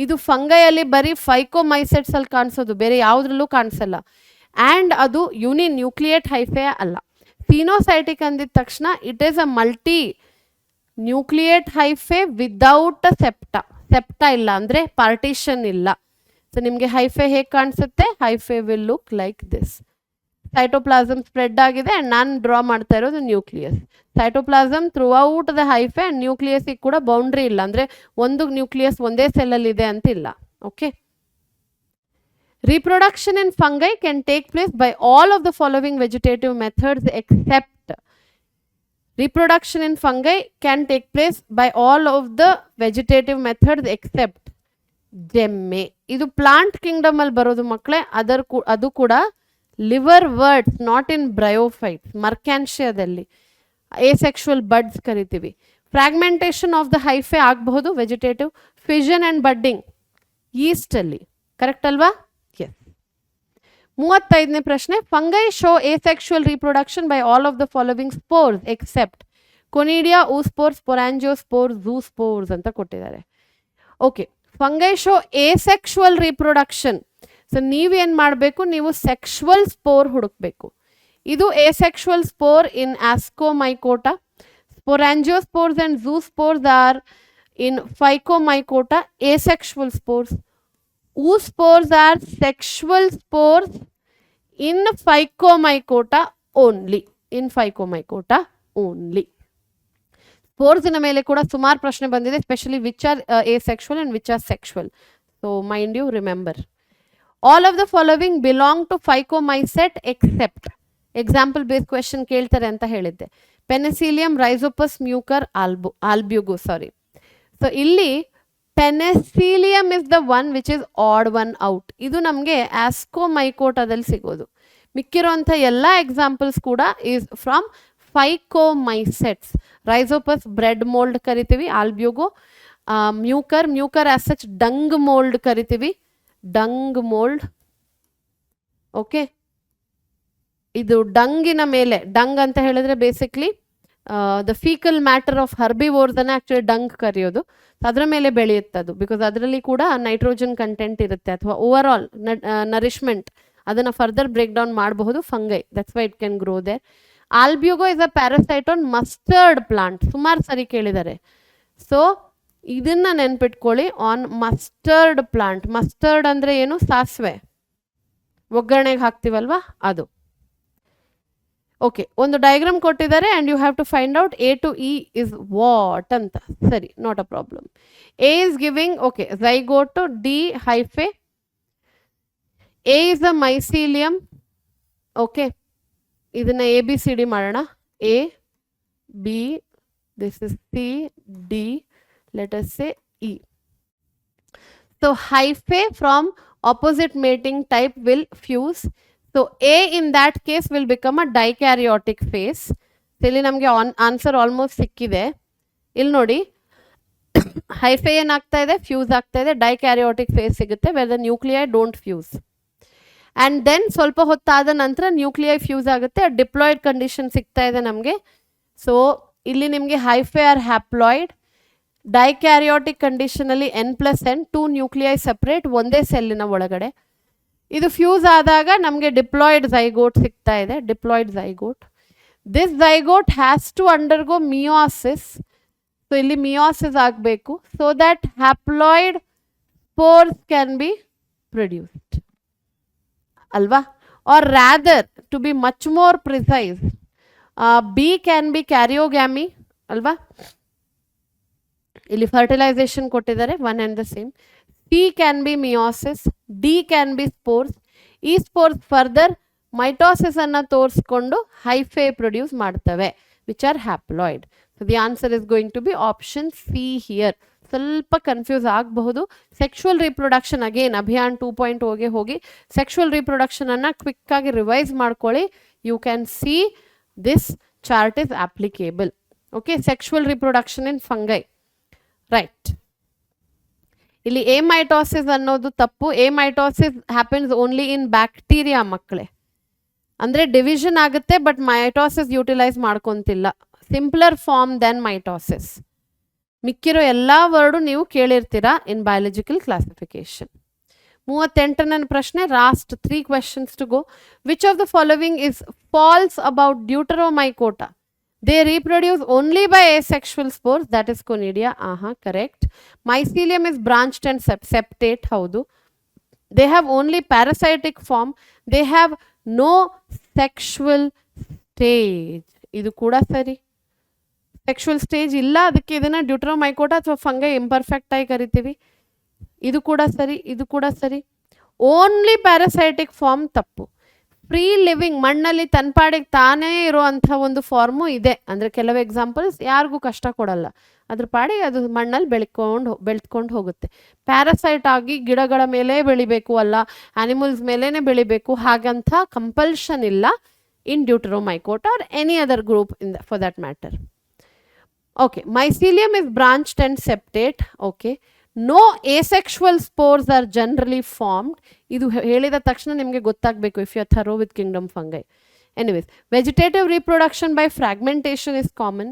ಇದು ಫಂಗೈಯಲ್ಲಿ ಬರೀ ಫೈಕೋಮೈಸೆಟ್ಸ್ ಅಲ್ಲಿ ಕಾಣಿಸೋದು, ಬೇರೆ ಯಾವುದ್ರಲ್ಲೂ ಕಾಣಿಸಲ್ಲ. ಆ್ಯಂಡ್ ಅದು ನ್ಯೂಕ್ಲಿಯೇಟ್ ಹೈಫೆ ಅಲ್ಲ. ಸಿನೋಸೈಟಿಕ್ ಅಂದಿದ ತಕ್ಷಣ it is a multinucleate hyphae without a septa. Septa ಇಲ್ಲ ಅಂದರೆ ಪಾರ್ಟಿಷನ್ ಇಲ್ಲ. ಸೊ ನಿಮಗೆ ಹೈಫೆ ಹೇಗೆ ಕಾಣಿಸುತ್ತೆ? Hyphae will look like this. Cytoplasm spread ಆಗಿದೆ ಆ್ಯಂಡ್ ನಾನು ಡ್ರಾ ಮಾಡ್ತಾ ಇರೋದು nucleus. Cytoplasm throughout the hyphae and ನ್ಯೂಕ್ಲಿಯಸ್ಗೆ ಕೂಡ ಬೌಂಡ್ರಿ ಇಲ್ಲ, ಅಂದರೆ ಒಂದು ನ್ಯೂಕ್ಲಿಯಸ್ ಒಂದೇ ಸೆಲ್ಲಲ್ಲಿ ಇದೆ ಅಂತ ಇಲ್ಲ. Okay. Reproduction in fungi can take place by all of the following vegetative methods except. Reproduction in fungi can take place by all of the vegetative methods except gemmae. ಇದು plant kingdom ಅಲ್ಲಿ ಬರೋದು ಮಕ್ಕಳೇ. ಅದು ಕೂಡ liverworts not in bryophytes, ಮರ್ಕ್ಯಾನ್ಶಿಯಾದಲ್ಲಿ asexual buds ಕರಿತೀವಿ. Fragmentation of the hyphae ಆಗಬಹುದು vegetative, fission and budding ಈಸ್ಟಲ್ಲಿ, ಕರೆಕ್ಟ್ ಅಲ್ವಾ? ಎಸ್. 35ನೇ ಪ್ರಶ್ನೆ, fungi show asexual reproduction by all of the following spores except conidia, oospores, sporangiospores, zoospores ಅಂತ ಕೊಟ್ಟಿದ್ದಾರೆ. Okay, fungi show asexual reproduction. So ನೀವೇನು ಮಾಡಬೇಕು, ನೀವು ಸೆಕ್ಷುವಲ್ ಸ್ಪೋರ್ ಹುಡುಕ್ಬೇಕು. ಇದು asexual spore in ಆಸ್ಕೋಮೈಕೋಟಾ. Sporangiospores and zoospores are in Phycomycota, asexual spores. Oospores are sexual spores in Phycomycota only. In Phycomycota only. Spores in ಮೇಲೆ ಕೂಡ ಸುಮಾರು ಪ್ರಶ್ನೆ ಬಂದಿದೆ, especially which are asexual and which are sexual. So mind you, remember. All of the following belong to Phycomycete except. Example based question ಕೇಳ್ತಾರೆ ಅಂತ ಹೇಳಿದ್ದೆ. Penicillium, Rhizopus, Mucor, Albugo, sorry. So ಇಲ್ಲಿ Penicillium is the one which is odd one out. ಇದು ನಮಗೆ ಆಸ್ಕೋಮೈಕೋಟಾದಲ್ಲಿ ಸಿಗೋದು. ಮಿಕ್ಕಿರೋಂಥ ಎಲ್ಲ ಎಕ್ಸಾಂಪಲ್ಸ್ ಕೂಡ is from Phycomycetes. Rhizopus bread mould ಕರಿತೀವಿ, Albugo, Mucor as such dung mould ಕರಿತೀವಿ, ಡಂಗ್ ಮೋಲ್ಡ್. ಓಕೆ, ಇದು ಡಂಗಿನ ಮೇಲೆ, ಡಂಗ್ ಅಂತ ಹೇಳಿದ್ರೆ basically the faecal matter of herbivores ಅನ್ನ ಆಕ್ಚುಲಿ ಡಂಗ್ ಕರೆಯೋದು. ಅದರ ಮೇಲೆ ಬೆಳೆಯುತ್ತದು, ಬಿಕಾಸ್ ಅದರಲ್ಲಿ ಕೂಡ ನೈಟ್ರೋಜನ್ ಕಂಟೆಂಟ್ ಇರುತ್ತೆ, ಅಥವಾ ಓವರ್ ಆಲ್ ನರಿಶ್ಮೆಂಟ್ ಅದನ್ನ ಫರ್ದರ್ ಬ್ರೇಕ್ ಡೌನ್ ಮಾಡಬಹುದು fungi. That's why it can grow there. Albugo is a parasite on mustard plant, ಸುಮಾರು ಸರಿ ಕೇಳಿದ್ದಾರೆ. ಸೊ ಇದನ್ನ ನೆನ್ಪಿಟ್ಕೊಳ್ಳಿ, ಆನ್ ಮಸ್ಟರ್ಡ್ ಪ್ಲಾಂಟ್. ಮಸ್ಟರ್ಡ್ ಅಂದ್ರೆ ಏನು? ಸಾಸಿವೆ ಒಗ್ಗರಣೆಗೆ ಹಾಕ್ತಿವಲ್ವಾ ಅದು. ಓಕೆ, ಒಂದು ಡಯಾಗ್ರಾಮ್ ಕೊಟ್ಟಿದ್ದಾರೆ and you have to find out A to E is what ಅಂತ. ಸರಿ, not a problem. A is giving, okay, zygote, D hyphae, A is a mycelium. Okay, ಇದನ್ನ ಎ ಬಿ ಸಿ ಡಿ ಮಾಡೋಣ. A B, this is C, D, let us say E. So hyphae from opposite mating type will fuse. So A in that case will become a dikaryotic phase. ಇಲ್ಲಿ ನಮಗೆ answer almost ಸಿಕ್ಕಿದೆ. ಇಲ್ಲಿ ನೋಡಿ, hyphae ಏನಾಗ್ತಾ ಇದೆ, fuse ಆಗ್ತಾ ಇದೆ, dikaryotic phase ಸಿಗುತ್ತೆ where the nuclei don't fuse. And then ಸ್ವಲ್ಪ ಹೊತ್ತಾದ ನಂತರ ನ್ಯೂಕ್ಲಿಯೈ ಫ್ಯೂಸ್ ಆಗುತ್ತೆ, ಡಿಪ್ಲಾಯ್ಡ್ ಕಂಡೀಷನ್ ಸಿಗ್ತಾ ಇದೆ ನಮಗೆ. ಸೊ ಇಲ್ಲಿ ನಿಮಗೆ ಹೈಫೆ ಆರ್ ಹ್ಯಾಪ್ಲಾಯ್ಡ್, ಡೈಕ್ಯಾರಿಯೋಟಿಕ್ ಕಂಡೀಷನಲ್ಲಿ N+N, 2 ನ್ಯೂಕ್ಲಿಯೈ ಸಪ್ರೇಟ್ ಒಂದೇ ಸೆಲ್ಲಿನ ಒಳಗಡೆ. ಇದು ಫ್ಯೂಸ್ ಆದಾಗ ನಮಗೆ ಡಿಪ್ಲಾಯ್ಡ್ ಝೈಗೋಟ್ ಸಿಗ್ತಾ ಇದೆ, diploid zygote. This zygote has to undergo meiosis. So ಇಲ್ಲಿ ಮಿಯೋಸಿಸ್ ಆಗಬೇಕು, so that haploid spores can be produced ಅಲ್ವಾ. Or rather to be much more precise, B can be karyogamy ಅಲ್ವಾ. ಇಲ್ಲಿ fertilisation ಕೊಟ್ಟಿದ್ದಾರೆ, one and the same. C can be meiosis, D can be spores. ಈ spores further mitosis ಅನ್ನ ತೋರಿಸ್ಕೊಂಡು hyphae produce ಮಾಡ್ತವೆ, which are haploid. So the answer is going to be option C here. ಸ್ವಲ್ಪ confuse ಆಗಬಹುದು. Sexual reproduction again Abhiyan 2.0ಗೆ ಹೋಗಿ sexual reproduction ಅನ್ನ quick ಆಗಿ ರಿವೈಸ್ ಮಾಡ್ಕೊಳ್ಳಿ. You can see this chart is applicable. Okay, sexual reproduction in fungi. Right, ಇಲ್ಲಿ A mitosis ಅನ್ನೋದು ತಪ್ಪು. A mitosis happens only in bacteria ಮಕ್ಕಳೇ. ಅಂದರೆ ಡಿವಿಷನ್ ಆಗುತ್ತೆ ಬಟ್ ಮೈಟೋಸಿಸ್ ಯೂಟಿಲೈಸ್ ಮಾಡ್ಕೊಂತಿಲ್ಲ. Simpler form then mitosis. ಮಿಕ್ಕಿರೋ ಎಲ್ಲ ವರ್ಡು ನೀವು ಕೇಳಿರ್ತೀರಾ ಇನ್ ಬಯಾಲಜಿಕಲ್ ಕ್ಲಾಸಿಫಿಕೇಶನ್. 38ನೇ ಪ್ರಶ್ನೆ, last 3 questions to go. Which of the following is false about Deuteromycota? They reproduce only by asexual spores, that is conidia. Correct. Mycelium is branched and septate. Haudu. They have only parasitic form. They have no sexual stage. Idu kuda sari. Sexual stage illa, ಅದಕ್ಕೆ ಇದನ್ನ ಡ್ಯೂಟರೋಮೈಕೋಟಾ ಅಥವಾ fungi imperfect ಆಗಿ ಕರಿತೀವಿ. ಇದು ಕೂಡ ಸರಿ, ಇದು ಕೂಡ ಸರಿ. ಓನ್ಲಿ ಪ್ಯಾರಾಸೈಟಿಕ್ ಫಾರ್ಮ್ ತಪ್ಪು. ಫ್ರೀ ಲಿವಿಂಗ್, ಮಣ್ಣಲ್ಲಿ ತನ್ಪಾಡಿಗೆ ತಾನೇ ಇರುವಂಥ ಒಂದು ಫಾರ್ಮು ಇದೆ. ಅಂದರೆ ಕೆಲವು ಎಕ್ಸಾಂಪಲ್ಸ್ ಯಾರಿಗೂ ಕಷ್ಟ ಕೊಡಲ್ಲ, ಅದ್ರ ಪಾಡಿಗೆ ಅದು ಮಣ್ಣಲ್ಲಿ ಬೆಳೆದ್ಕೊಂಡು ಹೋಗುತ್ತೆ. ಪ್ಯಾರಾಸೈಟ್ ಆಗಿ ಗಿಡಗಳ ಮೇಲೆ ಬೆಳಿಬೇಕು ಅಲ್ಲ, ಆನಿಮಲ್ಸ್ ಮೇಲೇ ಬೆಳಿಬೇಕು ಹಾಗಂತ ಕಂಪಲ್ಷನ್ ಇಲ್ಲ in deuteromycota or any other group for that matter. Okay, mycelium is branched and septate. Okay, no asexual spores are generally formed. ಇದು ಹೇಳಿದ ತಕ್ಷಣ ನಿಮಗೆ ಗೊತ್ತಾಗಬೇಕು if you are thorough with kingdom fungi. Anyways, vegetative reproduction by fragmentation is common.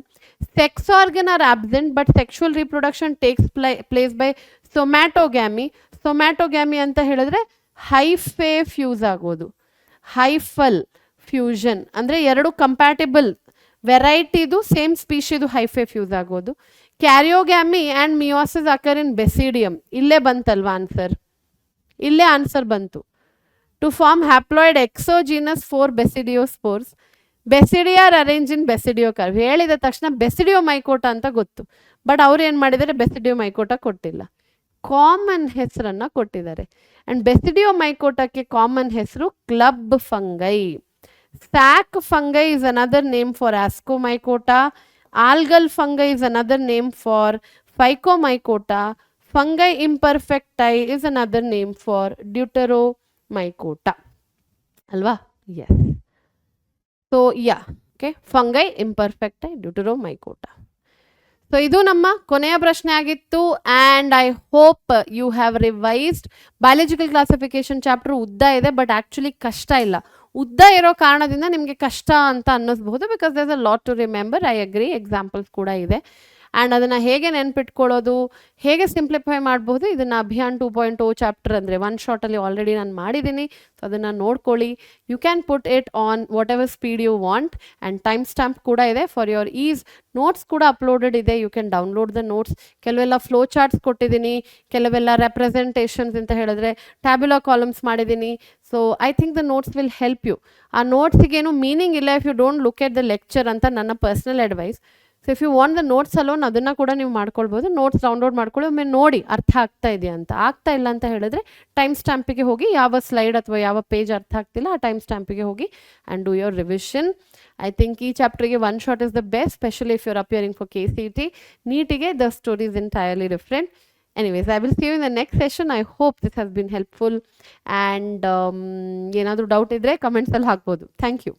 Sex organ are absent, but sexual reproduction takes place by somatogamy. Somatogamy ಅಂತ ಹೇಳಿದ್ರೆ hyphae fuse ಆಗೋದು, ಹೈಫಲ್ fusion ಅಂದರೆ ಎರಡು ಕಂಪ್ಯಾಟಿಬಲ್ ವೆರೈಟಿದು ಸೇಮ್ ಸ್ಪೀಶಿದು hyphae fuse ಆಗೋದು. Karyogamy and meiosis occur in basidium. ಇಲ್ಲೇ ಬಂತಲ್ವಾ ಆನ್ಸರ್, ಇಲ್ಲೇ ಆನ್ಸರ್ ಬಂತು. To form haploid exogenous 4 basidiospores. Basidia are arrange in basidiocarp. ಹೇಳಿದ ತಕ್ಷಣ ಬೆಸಿಡಿಯೋ ಮೈಕೋಟ ಅಂತ ಗೊತ್ತು, ಬಟ್ ಅವ್ರು ಏನು ಮಾಡಿದ್ದಾರೆ, ಬೆಸಿಡಿಯೋ ಮೈಕೋಟ ಕೊಟ್ಟಿಲ್ಲ, ಕಾಮನ್ ಹೆಸರನ್ನು ಕೊಟ್ಟಿದ್ದಾರೆ. ಆ್ಯಂಡ್ ಬೆಸಿಡಿಯೋ ಮೈಕೋಟಕ್ಕೆ ಕಾಮನ್ ಹೆಸರು club fungi. Sack fungi is another name for ascomycota. Algal fungi is another name for phycomycota. Fungi imperfecti is another name for deuteromycota. Alva? Yes. So yeah, okay, fungi imperfecti, deuteromycota. So ಇದು ನಮ್ಮ ಕೊನೆಯ ಪ್ರಶ್ನೆ ಆಗಿತ್ತು. And I hope you have revised. Biological classification chapter ಉದ್ದ ಇದೆ, but actually ಕಷ್ಟ ಇಲ್ಲ. ಉದ್ದ ಇರೋ ಕಾರಣದಿಂದ ನಿಮಗೆ ಕಷ್ಟ ಅಂತ ಅನ್ನಿಸ್ಬಹುದು, because there's a lot to remember. I agree, examples ಕೂಡ ಇದೆ. ಆ್ಯಂಡ್ ಅದನ್ನು ಹೇಗೆ ನೆನ್ಪಿಟ್ಕೊಳ್ಳೋದು, ಹೇಗೆ ಸಿಂಪ್ಲಿಫೈ ಮಾಡಬಹುದು, ಇದನ್ನು ಅಭಿಯಾನ್ 2.0 ಚಾಪ್ಟರ್ ಅಂದರೆ ಒನ್ ಶಾರ್ಟಲ್ಲಿ ಆಲ್ರೆಡಿ ನಾನು ಮಾಡಿದ್ದೀನಿ. ಸೊ ಅದನ್ನು ನೋಡ್ಕೊಳ್ಳಿ. You can put it on whatever speed you want. And time stamp ಕೂಡ ಇದೆ ಫಾರ್ ಯುವರ್ ಈಸ್. ನೋಟ್ಸ್ ಕೂಡ ಅಪ್ಲೋಡೆಡ್ ಇದೆ, you can download the notes. ಕೆಲವೆಲ್ಲ ಫ್ಲೋ ಚಾರ್ಟ್ಸ್ ಕೊಟ್ಟಿದ್ದೀನಿ, ಕೆಲವೆಲ್ಲ ರೆಪ್ರೆಸೆಂಟೇಷನ್ಸ್ ಅಂತ ಹೇಳಿದ್ರೆ ಟ್ಯಾಬ್ಯುಲರ್ ಕಾಲಮ್ಸ್ ಮಾಡಿದ್ದೀನಿ. So I think the notes will help you. ಆ ನೋಟ್ಸಿಗೇನು ಮೀನಿಂಗ್ ಇಲ್ಲ if you don't look at the lecture ಅಂತ ನನ್ನ personal advice. So if you want the notes alone, ಅದನ್ನು ಕೂಡ ನೀವು ಮಾಡ್ಕೊಳ್ಬೋದು. ನೋಟ್ಸ್ ಡೌನ್ಲೋಡ್ ಮಾಡ್ಕೊಳ್ಳಿ, ಒಮ್ಮೆ ನೋಡಿ ಅರ್ಥ ಆಗ್ತಾ ಇದೆಯಾ ಅಂತ. ಆಗ್ತಾ ಇಲ್ಲ ಅಂತ ಹೇಳಿದ್ರೆ ಟೈಮ್ ಸ್ಟ್ಯಾಂಪಿಗೆ ಹೋಗಿ, ಯಾವ ಸ್ಲೈಡ್ ಅಥವಾ ಯಾವ ಪೇಜ್ ಅರ್ಥ ಆಗ್ತಿಲ್ಲ ಆ ಟೈಮ್ ಸ್ಟ್ಯಾಂಪಿಗೆ ಹೋಗಿ and do your revision. I think ಈ ಚಾಪ್ಟರ್ಗೆ one shot is the best, specially if you're appearing for KCET. ನೀಟಿಗೆ the story is entirely different. Anyways, I will see you in the next session. I hope this has been helpful. And ಏನಾದರೂ doubt ಇದ್ದರೆ ಕಮೆಂಟ್ಸಲ್ಲಿ ಹಾಕ್ಬೋದು. Thank you.